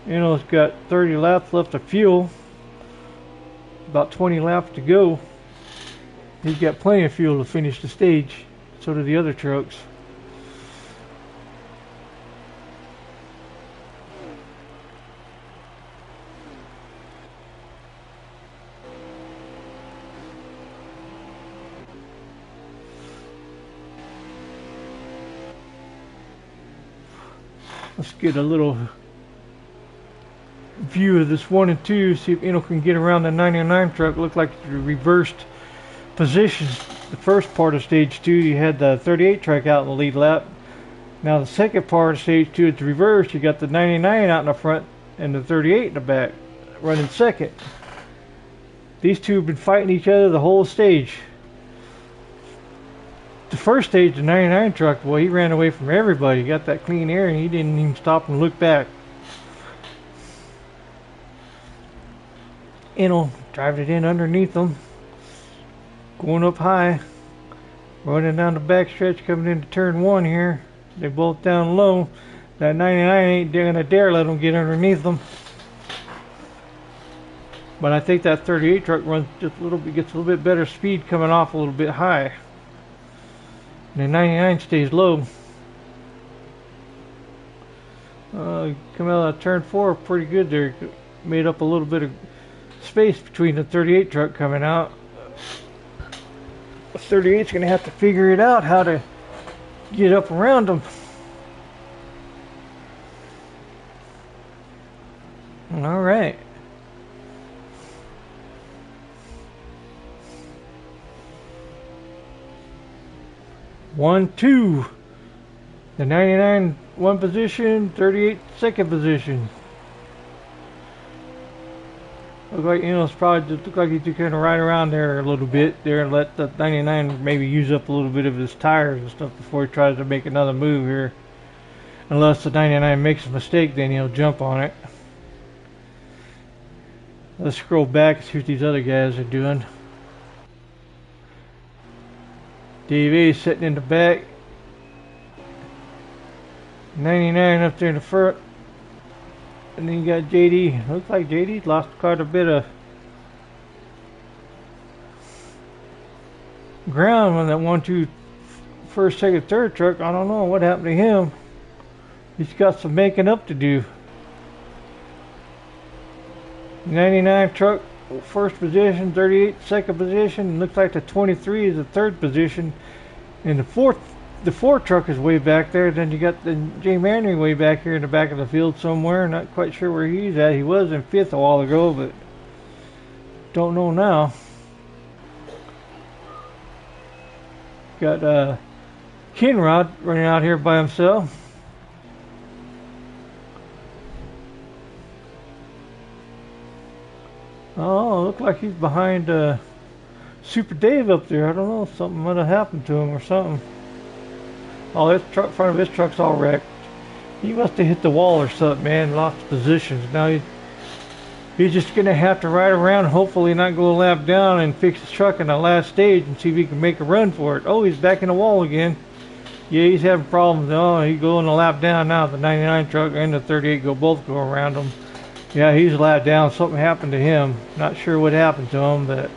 You know, it's got 30 laps left of fuel. About 20 laps to go. He's got plenty of fuel to finish the stage. So do the other trucks. Let's get a little view of this 1 and 2. See if Eno can get around the 99 truck. Looked like the reversed positions. The first part of stage 2, you had the 38 truck out in the lead lap. Now the second part of stage 2, it's reversed. You got the 99 out in the front and the 38 in the back, running second. These two have been fighting each other the whole stage. The first stage, the 99 truck, boy, he ran away from everybody. He got that clean air and he didn't even stop and look back. Eno driving it in underneath them. Going up high. Running down the back stretch, coming into turn 1 here. They both down low. That 99 ain't gonna dare let them get underneath them. But I think that 38 truck runs just a little bit, gets a little bit better speed coming off a little bit high. And the 99 stays low. Come out of turn 4 pretty good there. Made up a little bit of space between the 38 truck coming out. The 38's going to have to figure it out how to get up around them. All right. One, two. The 99 one position, 38 second position. Look like, you know, it's probably just look like he's kind of right around there a little bit there and let the 99 maybe use up a little bit of his tires and stuff before he tries to make another move here. Unless the 99 makes a mistake, then he'll jump on it. Let's scroll back and see what these other guys are doing. Dave A sitting in the back. 99 up there in the front. And then you got JD. Looks like JD lost quite a bit of ground on that 1, 2, first, second, third truck. I don't know what happened to him. He's got some making up to do. 99 truck, first position. 38 second position. Looks like the 23 is the third position. And the fourth truck is way back there. Then you got the J. Manning way back here in the back of the field somewhere. Not quite sure where he's at. He was in 5th a while ago, but don't know now. Got Kinrod running out here by himself. Oh, look like he's behind Super Dave up there. I don't know, something might have happened to him or something. Oh, this truck, front of his truck's all wrecked. He must have hit the wall or something, man. Lost positions. Now he's just gonna have to ride around, hopefully not go a lap down, and fix his truck in the last stage and see if he can make a run for it. Oh, he's back in the wall again. Yeah, he's having problems. Oh, he's going a lap down now. The 99 truck and the 38 both go around him. Yeah, he's a lap down. Something happened to him. Not sure what happened to him, but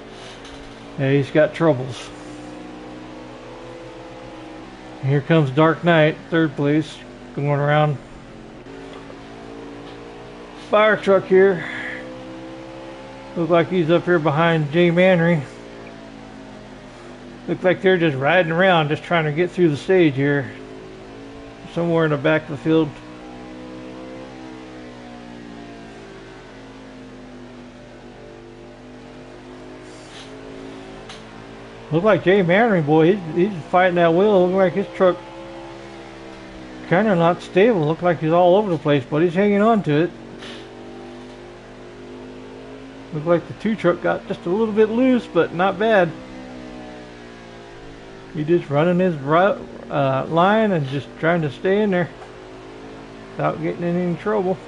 yeah, he's got troubles. Here comes Dark Knight, third place, going around. Fire truck here. Looks like he's up here behind Jay Manry. Looks like they're just riding around, just trying to get through the stage here. Somewhere in the back of the field. Look like Jay Manry, boy, he's fighting that wheel. Look like his truck kind of not stable. Look like he's all over the place, but he's hanging on to it. Look like the 2 truck got just a little bit loose, but not bad. He just running his line and just trying to stay in there without getting in any trouble.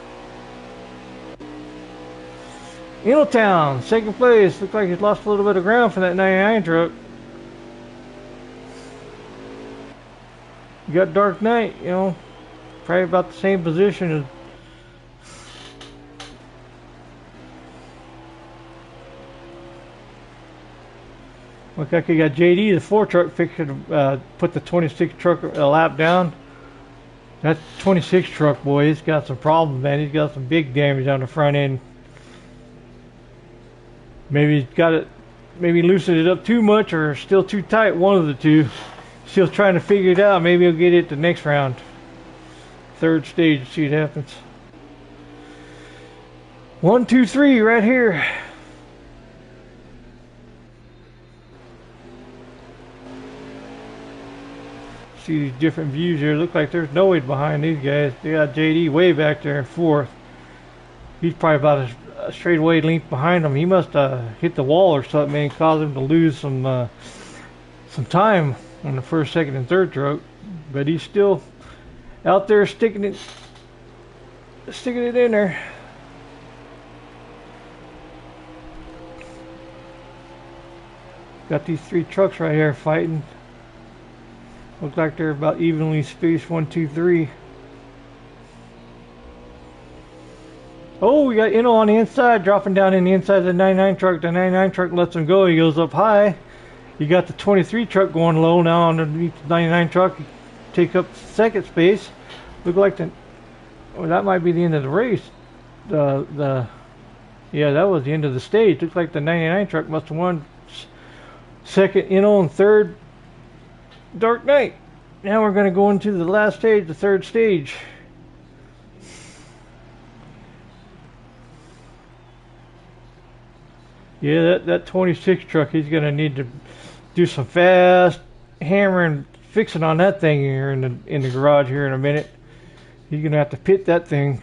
Middletown, second place. Looks like he's lost a little bit of ground for that 99 truck. You got Dark Knight, you know, probably about the same position as. Looks like you got JD, the 4 truck, fixing to put the 26 truck a lap down. That 26 truck, boy, he's got some problems, man. He's got some big damage on the front end. Maybe he's got it, maybe loosened it up too much or still too tight, one of the two. Still trying to figure it out. Maybe he'll get it the next round. Third stage, see what happens. 1, 2, 3 right here. See these different views here. Look like there's no way behind these guys. They got JD way back there in 4th. He's probably about a straightaway length behind him. He must hit the wall or something and cause him to lose some time on the 1st, 2nd, and 3rd truck. But he's still out there sticking it in there. Got these 3 trucks right here fighting. Looks like they're about evenly spaced. 1, 2, 3. Oh, we got Inno on the inside, dropping down in the inside of the 99 truck. The 99 truck lets him go. He goes up high. You got the 23 truck going low now underneath the 99 truck. Take up 2nd space. Look like that might be the end of the race. Yeah, that was the end of the stage. Looks like the 99 truck must have won 2nd Inno and 3rd Dark Knight. Now we're going to go into the last stage, the 3rd stage. Yeah, that 26 truck, he's going to need to do some fast hammering, fixing on that thing here in the garage here in a minute. He's going to have to pit that thing.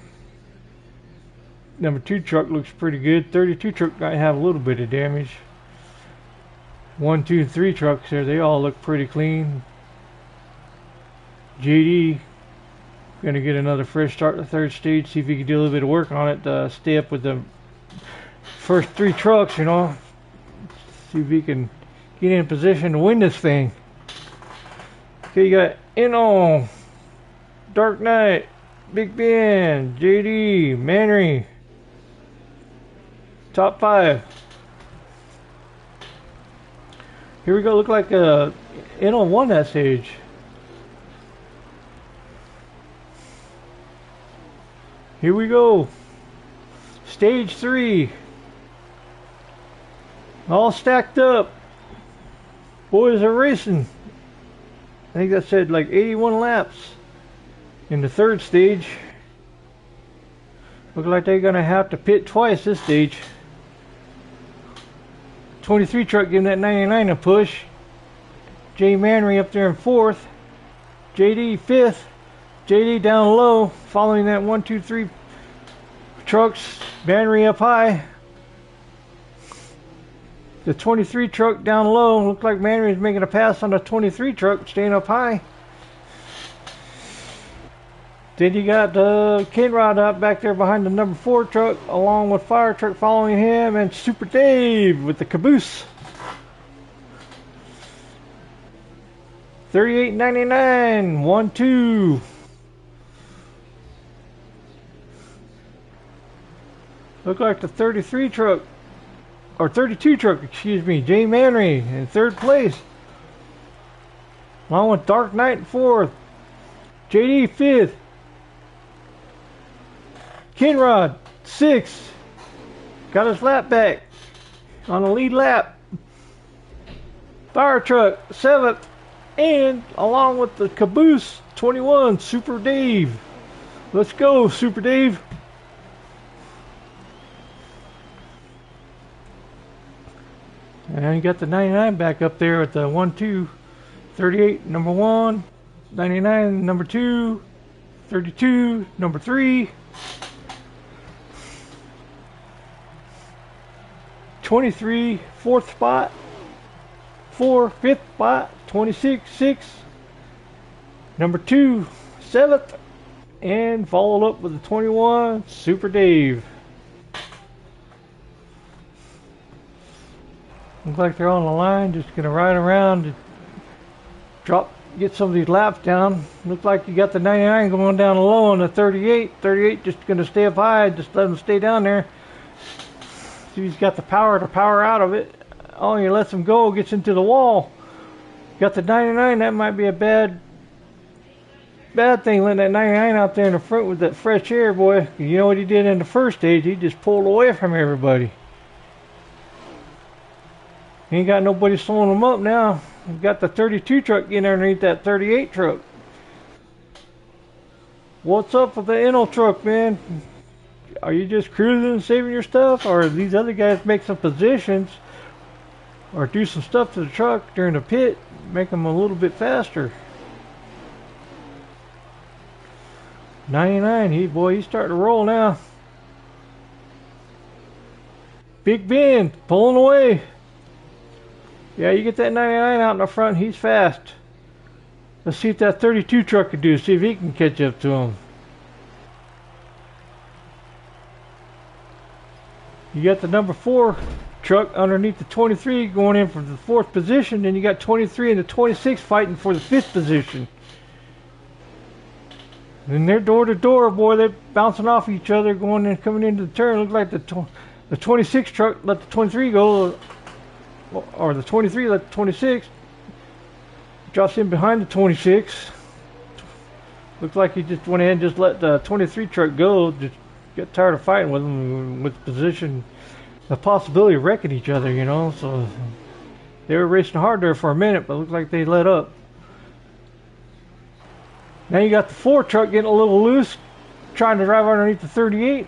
Number 2 truck looks pretty good. 32 truck might have a little bit of damage. 1, 2, and 3 trucks there, they all look pretty clean. JD going to get another fresh start in the 3rd stage, see if he can do a little bit of work on it to stay up with the first 3 trucks, you know. See if he can get in position to win this thing. Okay, you got Inno, Dark Knight, Big Ben, JD, Manry. Top 5. Here we go. Look like Inno won that stage. Here we go. Stage 3. All stacked up. Boys are racing. I think that said like 81 laps in the 3rd stage. Look like they're going to have to pit twice this stage. 23 truck giving that 99 a push. Jay Manry up there in 4th. JD 5th. JD down low, following that 1, 2, 3 trucks. Manry up high. The 23 truck down low. Looks like Manry is making a pass on the 23 truck, staying up high. Then you got Kenrod out back there behind the number 4 truck, along with Fire Truck following him, and Super Dave with the caboose. 38.99, 1, 2. Look like the 33 truck, or 32 truck, excuse me, Jay Manry in 3rd place. Along with Dark Knight in 4th. JD 5th. Kenrod 6th. Got his lap back on the lead lap. Fire Truck 7th. And along with the caboose 21, Super Dave. Let's go, Super Dave. And you got the 99 back up there with the 1, 2, 38, number 1, 99, number 2, 32, number 3, 23, 4th spot, 4, 5th spot, 26, 6, number 2, 7th, and followed up with the 21, Super Dave. Looks like they're on the line, just gonna ride around, get some of these laps down. Looks like you got the 99 going down low on the 38. 38 just gonna stay up high, just let him stay down there. See, he's got the power to power out of it. Oh, he lets him go, gets into the wall. Got the 99, that might be a bad thing, letting that 99 out there in the front with that fresh air, boy. You know what he did in the first stage? He just pulled away from everybody. He ain't got nobody slowing him up now. He's got the 32 truck getting underneath that 38 truck. What's up with the Inno truck, man? Are you just cruising and saving your stuff? Or these other guys make some positions or do some stuff to the truck during the pit, make them a little bit faster? 99, he's starting to roll now. Big Ben pulling away. Yeah, you get that 99 out in the front, he's fast. Let's see what that 32 truck can do, see if he can catch up to him. You got the number 4 truck underneath the 23 going in for the 4th position, and you got 23 and the 26 fighting for the 5th position. And they're door to door, boy. They're bouncing off each other, going and coming into the turn. Looks like the 26 truck let the 23 go, or the 23 let the 26. Drops in behind the 26. Looks like he just went ahead and just let the 23 truck go. Just got tired of fighting with them with position, the possibility of wrecking each other, you know. So they were racing hard there for a minute, but it looked like they let up. Now you got the 4 truck getting a little loose, trying to drive underneath the 38.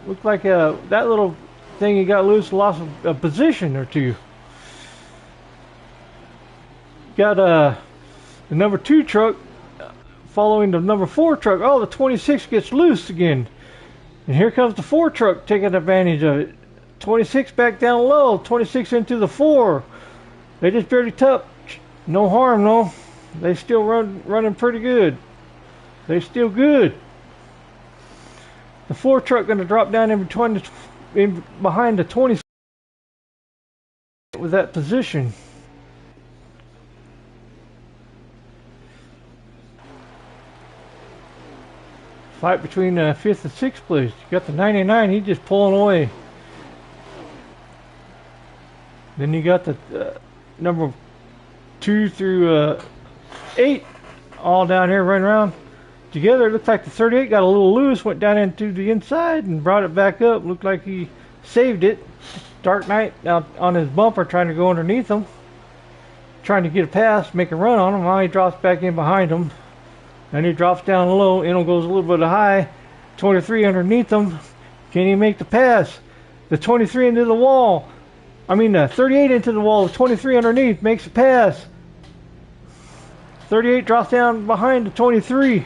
Looked like that little thing he got loose lost a position or two. Got the number 2 truck following the number 4 truck. Oh, the 26 gets loose again. And here comes the 4 truck taking advantage of it. 26 back down low, 26 into the 4. They just barely touched. No harm, no. They still running pretty good. They still good. The 4 truck going to drop down in behind the 20 with that position. Fight between 5th and 6th place. You got the 99, he's just pulling away. Then you got the number 2 through 8 all down here running around together. It looks like the 38 got a little loose, went down into the inside and brought it back up. Looked like he saved it. Dark Knight out on his bumper trying to go underneath him, trying to get a pass, make a run on him. Now he drops back in behind him. And he drops down low. Inno goes a little bit high. 23 underneath him. Can he make the pass? The 23 into the wall. I mean, the 38 into the wall. The 23 underneath makes a pass. 38 drops down behind the 23.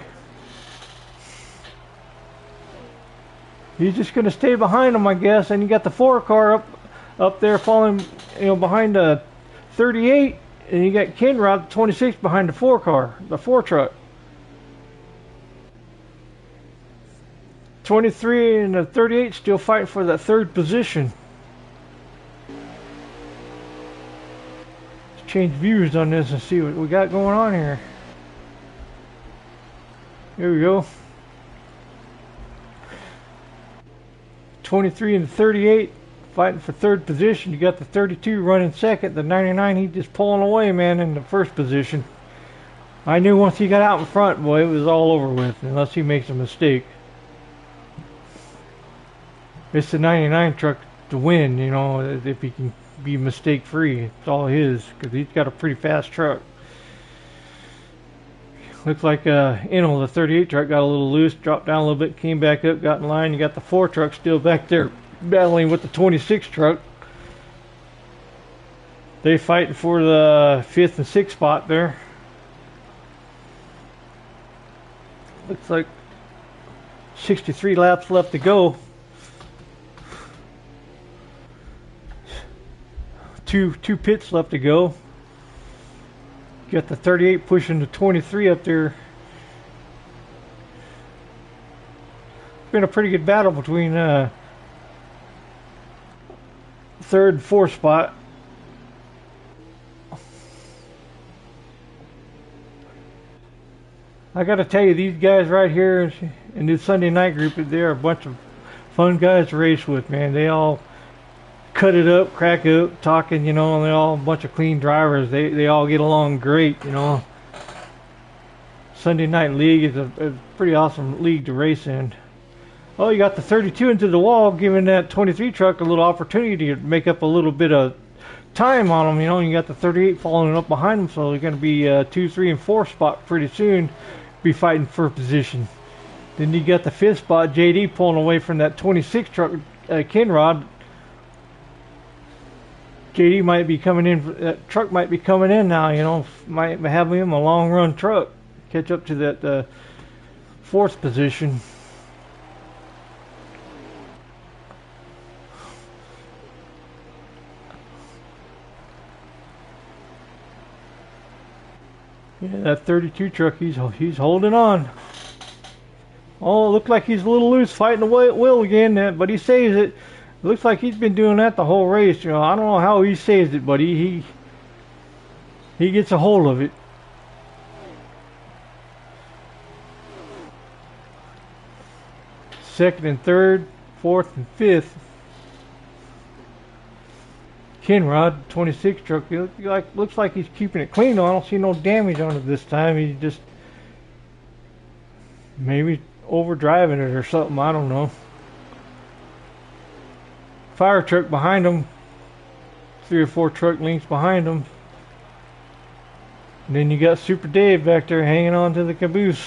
He's just going to stay behind him, I guess. And you got the 4 car up there following, behind the 38. And you got Kenrod, the 26, behind the 4 car, the 4 truck. 23 and the 38 still fighting for that 3rd position. Let's change views on this and see what we got going on here. Here we go. 23 and the 38 fighting for 3rd position. You got the 32 running 2nd. The 99, he's just pulling away, man, in the 1st position. I knew once he got out in front, boy, it was all over with, unless he makes a mistake. It's the 99 truck to win, if he can be mistake free. It's all his, because he's got a pretty fast truck. Looks like the 38 truck got a little loose, dropped down a little bit, came back up, got in line. You got the 4 truck still back there battling with the 26 truck. They fighting for the 5th and 6th spot there. Looks like 63 laps left to go. Two pits left to go. Got the 38 pushing the 23 up there. It's been a pretty good battle between 3rd and 4th spot. I got to tell you, these guys right here in this Sunday night group, they're a bunch of fun guys to race with, man. They all cut it up, crack up, talking, and they're all a bunch of clean drivers. They all get along great, Sunday night league is a pretty awesome league to race in. Oh, you got the 32 into the wall, giving that 23 truck a little opportunity to make up a little bit of time on them, You got the 38 following up behind them, so they're going to be 2, 3, and 4 spot pretty soon. Be fighting for position. Then you got the 5th spot, JD pulling away from that 26 truck, Kinrod. JD might be coming in. That truck might be coming in now. Might have him a long run truck. Catch up to that 4th position. Yeah, that 32 truck, he's holding on. Oh, looked like he's a little loose, fighting away at will again, but he saves it. Looks like he's been doing that the whole race. I don't know how he saves it, but he gets a hold of it. Second and third, 4th and 5th. Kinrod, 26 truck. Looks like he's keeping it clean. I don't see no damage on it this time. He's just maybe overdriving it or something. I don't know. Fire truck behind him. 3 or 4 truck lengths behind him. And then you got Super Dave back there hanging on to the caboose.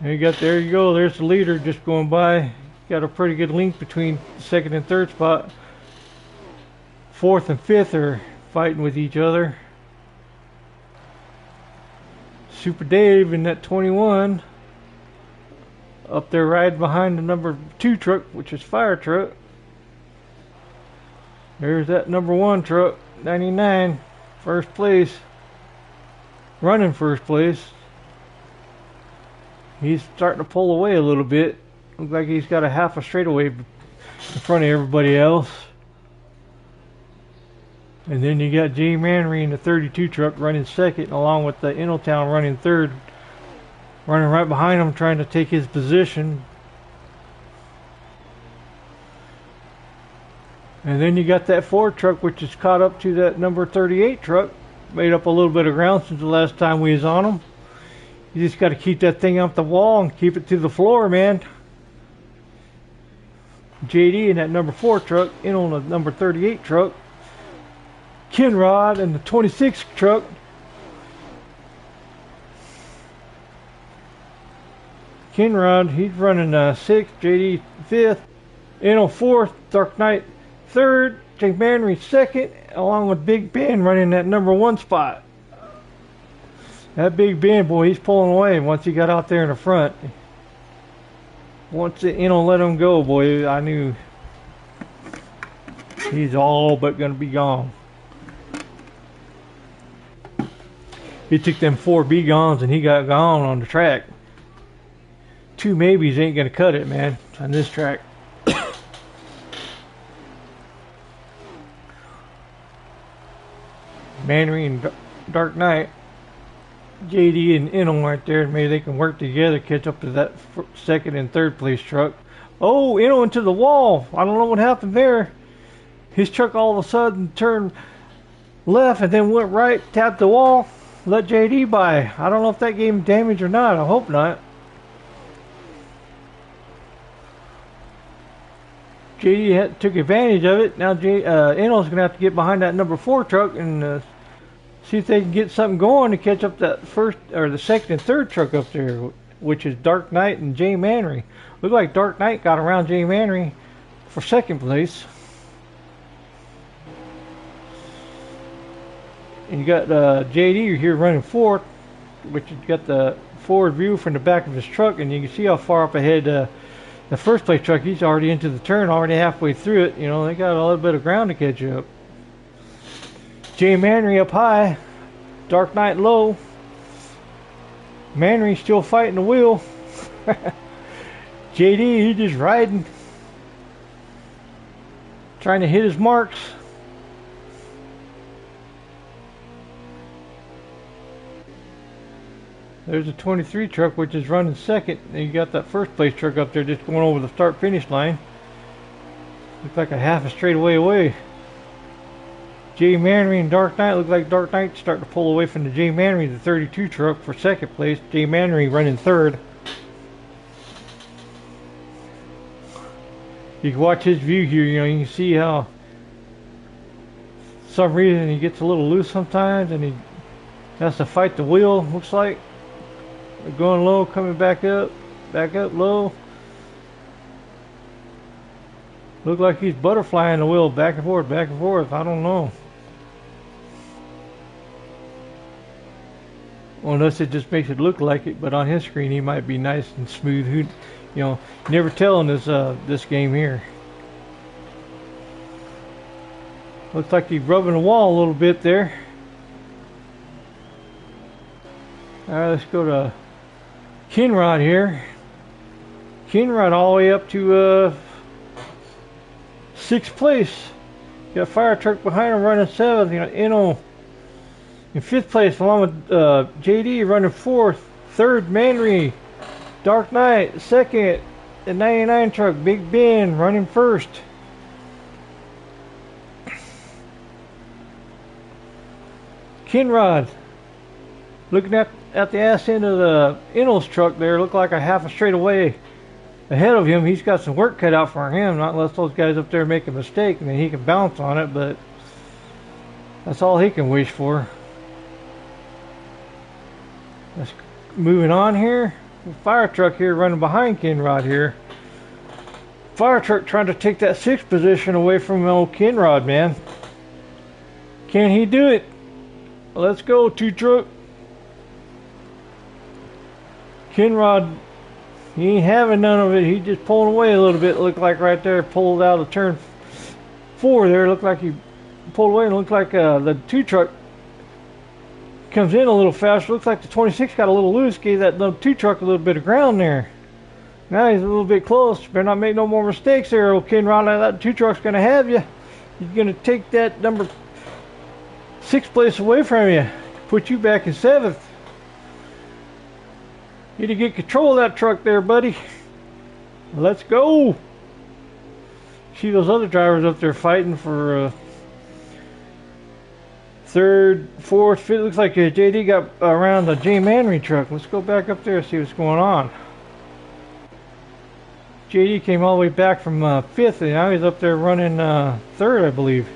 There you go. There's the leader just going by. Got a pretty good length between the 2nd and 3rd spot. 4th and 5th are fighting with each other. Super Dave in that 21 up there riding behind the number 2 truck, which is fire truck. There's that number 1 truck, 99, first place, running first place. He's starting to pull away a little bit. Looks like he's got a half a straightaway in front of everybody else. And then you got Jay Manry in the 32 truck running second, along with the Innotown running third. Running right behind him, trying to take his position. And then you got that Ford truck, which is caught up to that number 38 truck. Made up a little bit of ground since the last time we was on him. You just got to keep that thing off the wall and keep it to the floor, man. JD in that number 4 truck, in on the number 38 truck. Kinrod in the 26 truck. Kinrod, he's running 6th, JD 5th, Inno 4th, Dark Knight 3rd, Jay Manry 2nd, along with Big Ben running that number 1 spot. That Big Ben, boy, he's pulling away once he got out there in the front. Once Inno let him go, boy, I knew he's all but going to be gone. He took them 4 B-gons and he got gone on the track. 2 maybes ain't going to cut it, man, on this track. Manry and Dark Knight. JD and Inno right there. Maybe they can work together, catch up to that 2nd and 3rd place truck. Oh, Inno into the wall. I don't know what happened there. His truck all of a sudden turned left and then went right, tapped the wall, let JD by. I don't know if that gave him damage or not. I hope not. JD took advantage of it. Now Inno's going to have to get behind that number 4 truck and see if they can get something going to catch up that 1st or the 2nd and 3rd truck up there, which is Dark Knight and Jay Manry. Looked like Dark Knight got around Jay Manry for 2nd place. And you got JD here running 4th, which you got the forward view from the back of his truck, and you can see how far up ahead the 1st place truck. He's already into the turn, already halfway through it. They got a little bit of ground to catch up. Jay Manry up high, Dark Knight low. Manry still fighting the wheel. JD, he just riding. trying to hit his marks. There's a 23 truck which is running second, and you got that first place truck up there just going over the start finish line. Looks like a half a straightaway away. Jay Manry and Dark Knight, look like Dark Knight's starting to pull away from the Jay Manry, the 32 truck, for second place. Jay Manry running third. You can watch his view here, you know, you can see how for some reason he gets a little loose sometimes and he has to fight the wheel, looks like. Going low, coming back up low. Look like he's butterflying the wheel back and forth, I don't know. Unless it just makes it look like it, but on his screen he might be nice and smooth. Who, you know, never tell in this game here. Looks like he's rubbing the wall a little bit there. Alright, let's go to Kinrod here. Kinrod all the way up to 6th place. Got a fire truck behind him running 7th. You know, Eno in 5th place along with JD running 4th. 3rd, Manry. Dark Knight 2nd. The 99 truck, Big Ben running 1st. Kinrod looking at the ass end of the Eno's truck there, look like a half a straightaway ahead of him. He's got some work cut out for him, not unless those guys up there make a mistake and then he can bounce on it, but that's all he can wish for. Let's moving on here. Fire truck here running behind Kinrod here. Fire truck trying to take that 6th position away from old Kinrod, man. Can he do it? Let's go, 2 truck. Kinrod, he ain't having none of it. He just pulling away a little bit. Looked like right there, pulled out of turn 4 there. Looked like he pulled away and looked like the 2 truck comes in a little faster. Looks like the 26 got a little loose, gave that little 2 truck a little bit of ground there. Now he's a little bit close. Better not make no more mistakes there, old Kinrod. That 2 truck's going to have you. He's going to take that number 6th place away from you. Put you back in 7th. You need to get control of that truck there, buddy. Let's go. See those other drivers up there fighting for 3rd, 4th, 5th. Looks like JD got around the J Manry truck. Let's go back up there and see what's going on. JD came all the way back from 5th and now he's up there running 3rd, I believe.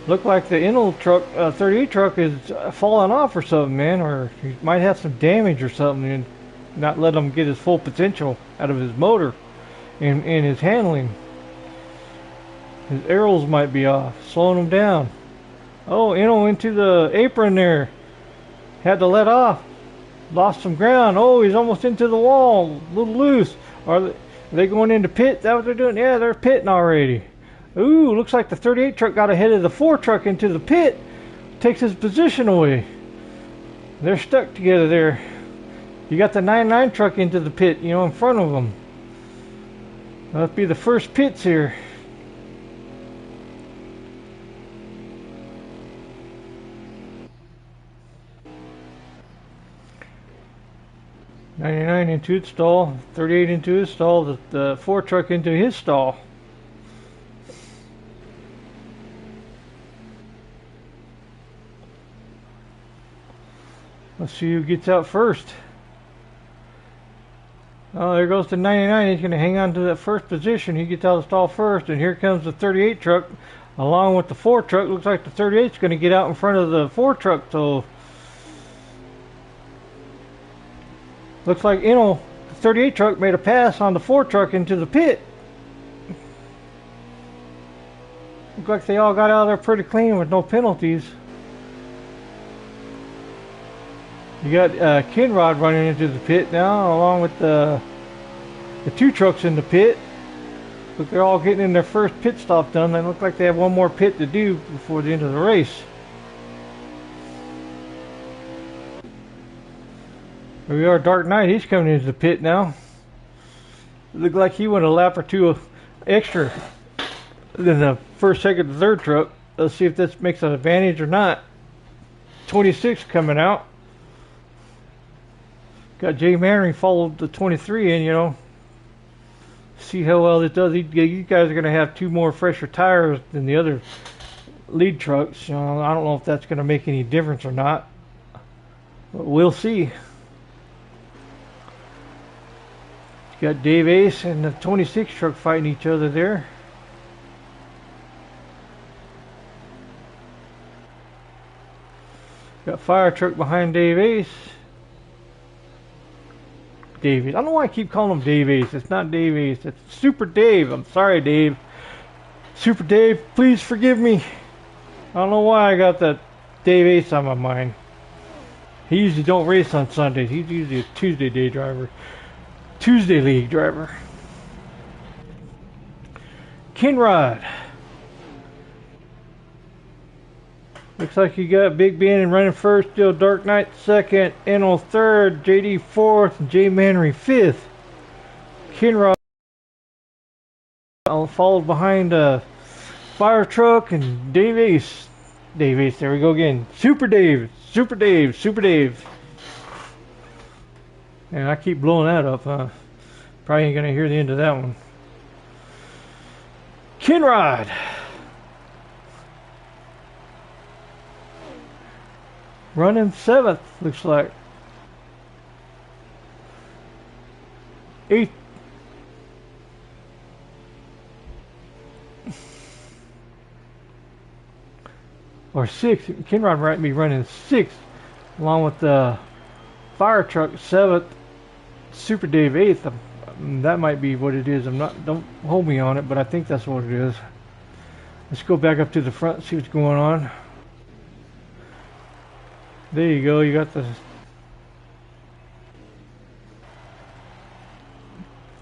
Look like the Eno truck, 38 truck is falling off or something, man, or he might have some damage or something and not let him get his full potential out of his motor and his handling. His arrows might be off, slowing him down. Oh, Eno into the apron there. Had to let off. Lost some ground. Oh, he's almost into the wall. A little loose. Are they going into pit? Is that what they're doing? Yeah, they're pitting already. Ooh, looks like the 38 truck got ahead of the 4 truck into the pit. Takes his position away. They're stuck together there. You got the 99 truck into the pit, you know, in front of them. That'll be the first pits here. '99 into its stall, 38 into his stall, the 4 truck into his stall. Let's see who gets out first. Oh, there goes the 99. He's going to hang on to that first position. He gets out of the stall first, and here comes the 38 truck along with the 4 truck. Looks like the 38 is going to get out in front of the 4 truck, so looks like, you know, the 38 truck made a pass on the 4 truck into the pit. Looks like they all got out of there pretty clean with no penalties. You got Kinrod running into the pit now, along with the 2 trucks in the pit. Look, they're all getting in their first pit stop done. They look like they have one more pit to do before the end of the race. Here we are, Dark Knight. He's coming into the pit now. Look like he went a lap or 2 extra. than the first, second, and third truck. Let's see if this makes an advantage or not. 26 coming out. Got Jay Mannering followed the 23 in, you know. See how well it does. You guys are going to have 2 more fresher tires than the other lead trucks. You know, I don't know if that's going to make any difference or not. But we'll see. You got Dave Ace and the 26 truck fighting each other there. Got fire truck behind Dave Ace. Dave Ace. I don't know why I keep calling him Dave Ace. It's not Dave Ace. It's Super Dave. I'm sorry, Dave. Super Dave, please forgive me. I don't know why I got that Dave Ace on my mind. He usually don't race on Sundays. He's usually a Tuesday day driver. Tuesday league driver. Kinrod. Looks like you got Big Ben and running first, still Dark Knight second, Enel third, JD fourth, and Jay Mannery fifth. Kinrod followed behind Fire Truck and Dave Ace. Dave Ace, there we go again. Super Dave, Super Dave, Super Dave. And I keep blowing that up, huh? Probably ain't gonna hear the end of that one. Kinrod. Running 7th, looks like. 8th. Or 6th. Kinrod might be running 6th, along with the fire truck 7th. Super Dave 8th. That might be what it is. Don't hold me on it, but I think that's what it is. Let's go back up to the front and see what's going on. There you go, you got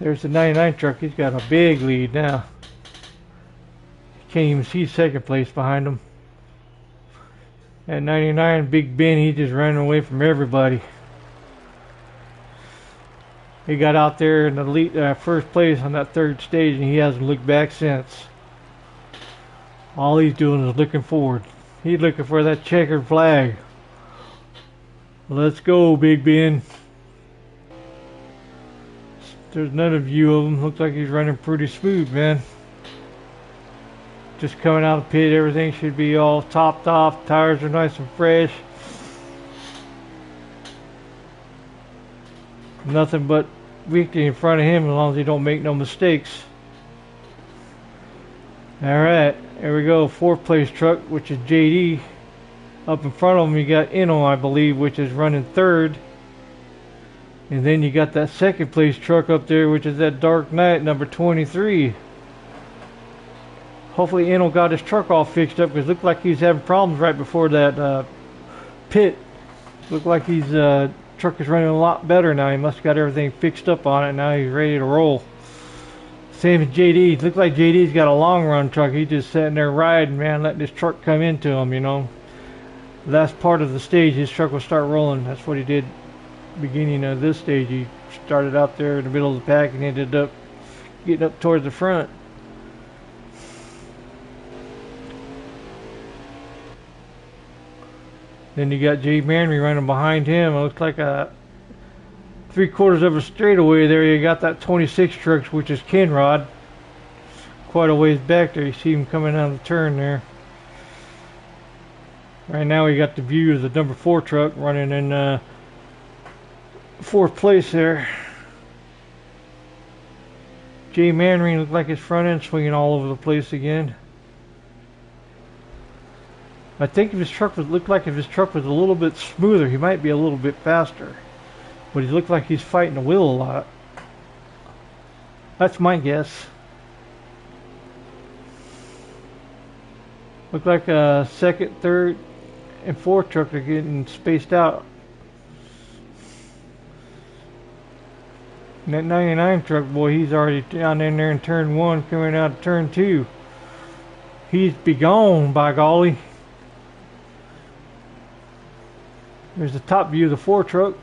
there's the 99 truck. He's got a big lead now. Can't even see second place behind him. At 99, Big Ben, he just ran away from everybody. He got out there in the lead, first place on that third stage, and he hasn't looked back since. All he's doing is looking forward. He's looking for that checkered flag. Let's go, Big Ben. There's another view of him. Looks like he's running pretty smooth, man. Just coming out of the pit, everything should be all topped off. Tires are nice and fresh. Nothing but victory in front of him as long as he don't make no mistakes. Alright, here we go. 4th place truck, which is JD. Up in front of him you got Eno, I believe, which is running 3rd. And then you got that 2nd place truck up there, which is that Dark Knight, number 23. Hopefully Eno got his truck all fixed up, because it looked like he was having problems right before that pit. Looked like his truck is running a lot better now. He must have got everything fixed up on it. Now he's ready to roll. Same as JD. It looked like JD's got a long run truck. He's just sitting there riding, man, letting this truck come into him, you know. Last part of the stage, his truck will start rolling. That's what he did beginning of this stage. He started out there in the middle of the pack and ended up getting up towards the front. Then you got Jay Manry running behind him. It looks like a 3/4 of a straightaway there. You got that 26 truck, which is Kinrod. Quite a ways back there. You see him coming out of the turn there. Right now we got the view of the number 4 truck running in 4th place there. Jay Manring looked like his front end swinging all over the place again. I think if his truck looked like if his truck was a little bit smoother, he might be a little bit faster. But he looked like he's fighting the wheel a lot. That's my guess. Looked like a 2nd, 3rd, and 4th truck are getting spaced out. And that 99 truck, boy, he's already down in there in turn 1, coming out of turn 2. He's be gone, by golly. There's the top view of the 4 truck.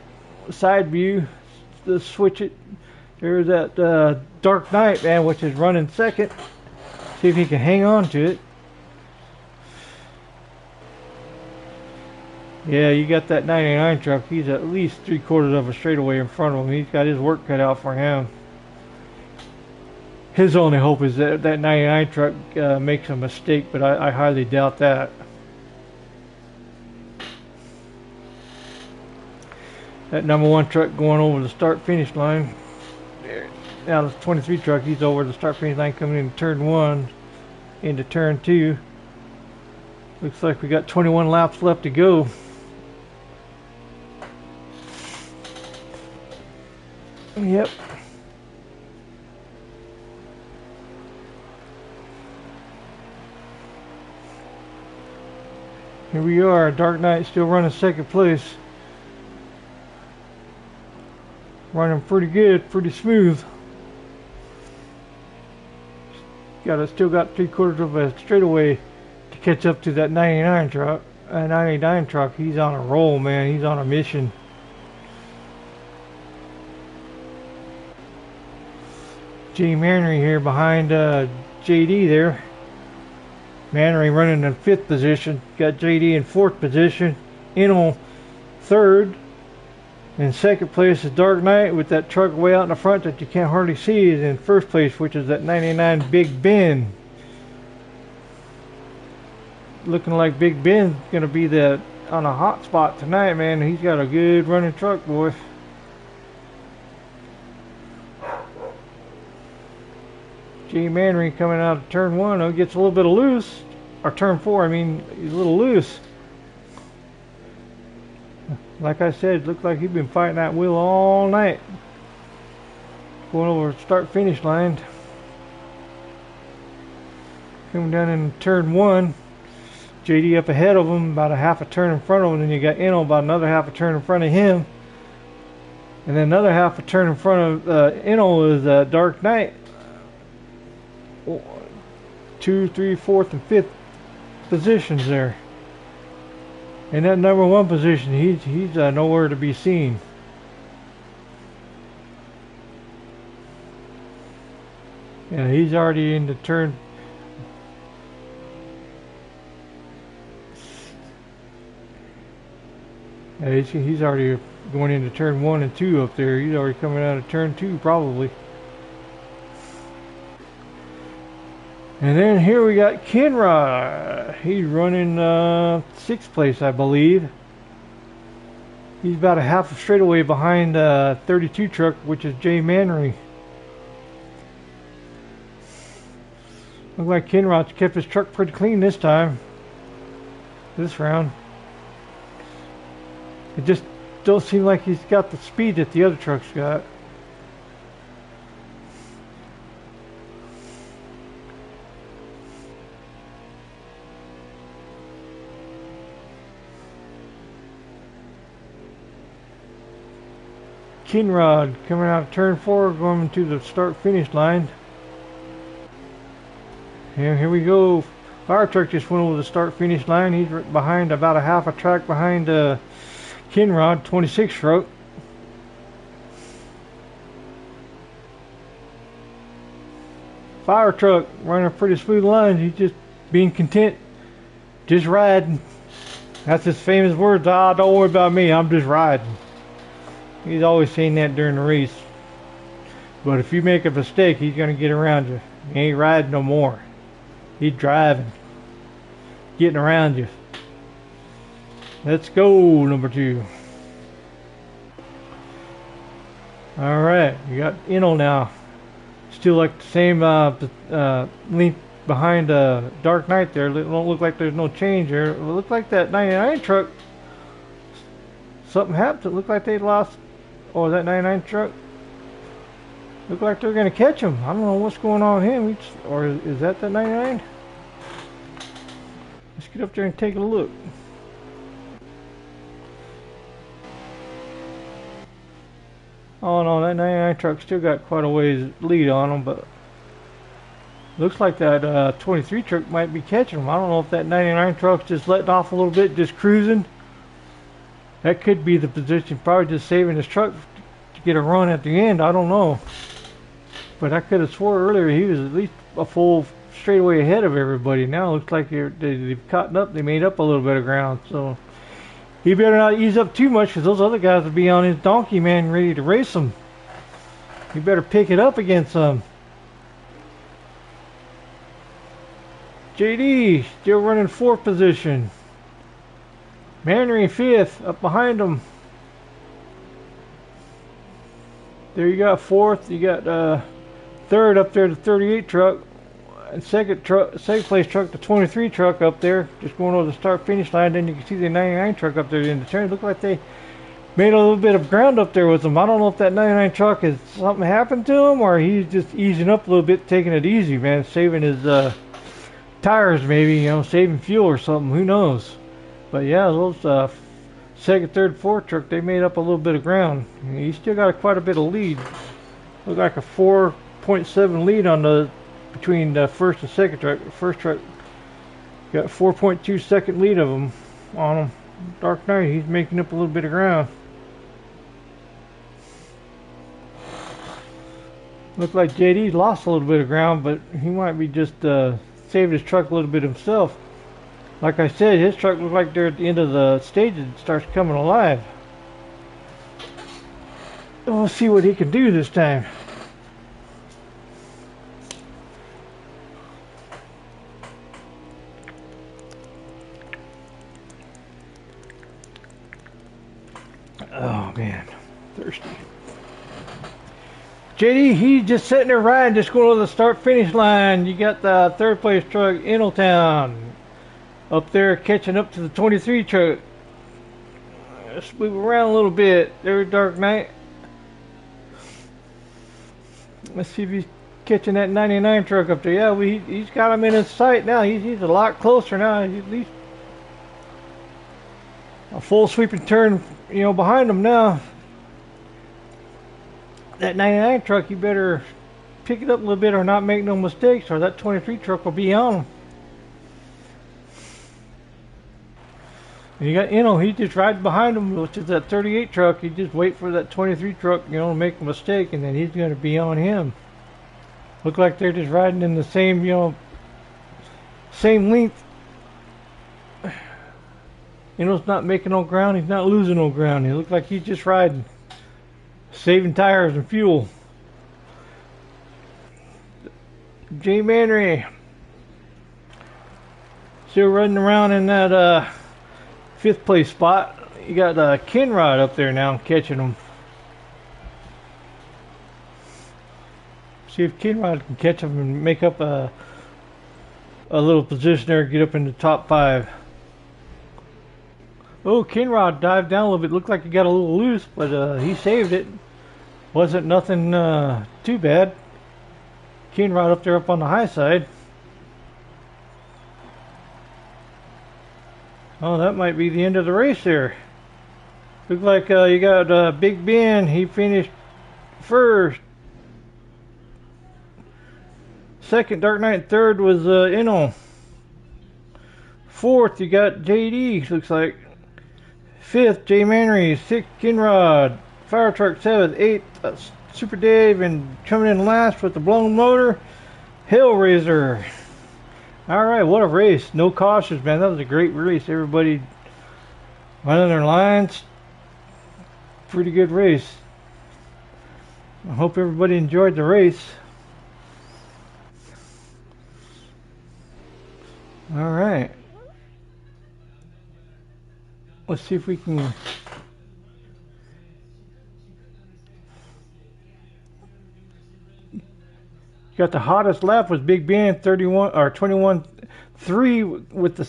Side view, let's switch it. There's that Dark Knight, man, which is running 2nd. See if he can hang on to it. Yeah, you got that 99 truck. He's at least 3/4 of a straightaway in front of him. He's got his work cut out for him. His only hope is that that 99 truck makes a mistake, but I highly doubt that. That number 1 truck going over the start-finish line. There. Now the 23 truck, he's over the start-finish line coming into turn 1, into turn 2. Looks like we got 21 laps left to go. Yep. Here we are, Dark Knight still running second place. Running pretty good, pretty smooth. Still got 3/4 of a straightaway to catch up to that 99 truck. 99 truck, he's on a roll, man. He's on a mission. J. Mannery here behind JD there. Mannery running in 5th position. Got JD in 4th position. Inel 3rd. In 2nd place is Dark Knight with that truck way out in the front that you can't hardly see. Is in 1st place, which is that 99 Big Ben. Looking like Big Ben's going to be on a hot spot tonight, man. He's got a good running truck, boy. J. Mannery coming out of turn 1. Oh, gets a little bit of loose. Or turn 4, I mean, he's a little loose. Like I said, looks like he's been fighting that wheel all night. Going over the start-finish line. Coming down in turn 1. JD up ahead of him, about a half a turn in front of him. Then you got Eno about another half a turn in front of him. And then another half a turn in front of Eno is Dark Knight. 2, 3, 4th, and 5th positions there. In that number 1 position, he's nowhere to be seen. Yeah, he's already into turn. Yeah, he's already going into turn 1 and 2 up there. He's already coming out of turn 2 probably. And then here we got Kenrod. He's running 6th place, I believe. He's about a half a straightaway behind 32 truck, which is J. Mannery. Looks like Kenrod's kept his truck pretty clean this time. This round. It just don't seem like he's got the speed that the other trucks got. Kenrod coming out of turn 4, going to the start-finish line. And here we go. Fire truck just went over the start-finish line. He's behind about a half a track behind Kenrod, 26 truck. Fire truck running a pretty smooth line. He's just being content, just riding. That's his famous words. Ah, don't worry about me. I'm just riding. He's always saying that during the race. But if you make a mistake, he's going to get around you. He ain't riding no more. He's driving. Getting around you. Let's go, number 2. Alright, you got Eno now. Still like the same length behind Dark Knight there. It don't look like there's no change there. It looks like that 99 truck, something happened. It looked like they lost. Oh, that 99 truck? Look like they're going to catch him. I don't know what's going on with him. Or is that the 99? Let's get up there and take a look. Oh no, that 99 truck still got quite a ways lead on him, but looks like that 23 truck might be catching him. I don't know if that 99 truck's just letting off a little bit, just cruising. That could be the position, probably just saving his truck to get a run at the end. I don't know. But I could have swore earlier he was at least a full straightaway ahead of everybody. Now it looks like they've caught up. They made up a little bit of ground. So he better not ease up too much, because those other guys will be on his donkey, man, ready to race him. He better pick it up against them. JD still running 4th position. Manry 5th, up behind him. There you got 4th. You got 3rd up there, the 38 truck. And second place truck, the 23 truck up there, just going over the start finish line. Then you can see the 99 truck up there in the turn. Look like they made a little bit of ground up there with them. I don't know if that 99 truck is something happened to him, or he's just easing up a little bit, taking it easy, man, saving his tires, maybe, you know, saving fuel or something. Who knows? But yeah, those 2nd, 3rd, 4th truck, they made up a little bit of ground. He still got quite a bit of lead. Look like a 4.7 lead on the between the 1st and 2nd truck. The 1st truck got 4.2 second lead of him on him. Dark Knight, he's making up a little bit of ground. Looked like JD lost a little bit of ground, but he might be just saving his truck a little bit himself. Like I said, his truck looks like they're at the end of the stage and starts coming alive. We'll see what he can do this time. Oh man, thirsty. JD, he's just sitting there riding, just going to the start-finish line. You got the 3rd place truck, Inaltown, up there catching up to the 23 truck. Let's move around a little bit. There's Dark Knight. Let's see if he's catching that 99 truck up there. Yeah, he's got him in his sight now. He's a lot closer now. He's at least a full sweeping turn, you know, behind him now. That 99 truck, you better pick it up a little bit or not make no mistakes, or that 23 truck will be on him. And you got Inno, he just rides behind him, which is that 38 truck. He just wait for that 23 truck, you know, to make a mistake, and then he's going to be on him. Look like they're just riding in the same, you know, same length. Inno's not making no ground, he's not losing no ground. He looks like he's just riding, saving tires and fuel. J Manry still running around in that 5th place spot. You got Kinrod up there now catching him. See if Kinrod can catch him and make up a little position there, get up in the top 5. Oh, Kinrod dived down a little bit. Looked like he got a little loose, but he saved it. Wasn't nothing too bad. Kinrod up there up on the high side. Oh, that might be the end of the race there. Looks like you got Big Ben. He finished 1st. 2nd, Dark Knight. 3rd was Inno. 4th, you got JD. Looks like 5th, J Manry. 6th, Kinrod. Fire Truck 7th. 8th, Super Dave. And coming in last with the blown motor, Hellraiser. Alright, what a race. No cautions, man. That was a great race. Everybody running their lines. Pretty good race. I hope everybody enjoyed the race. Alright. Let's see if we can got the hottest lap was Big Ben 31 or 21.3 with the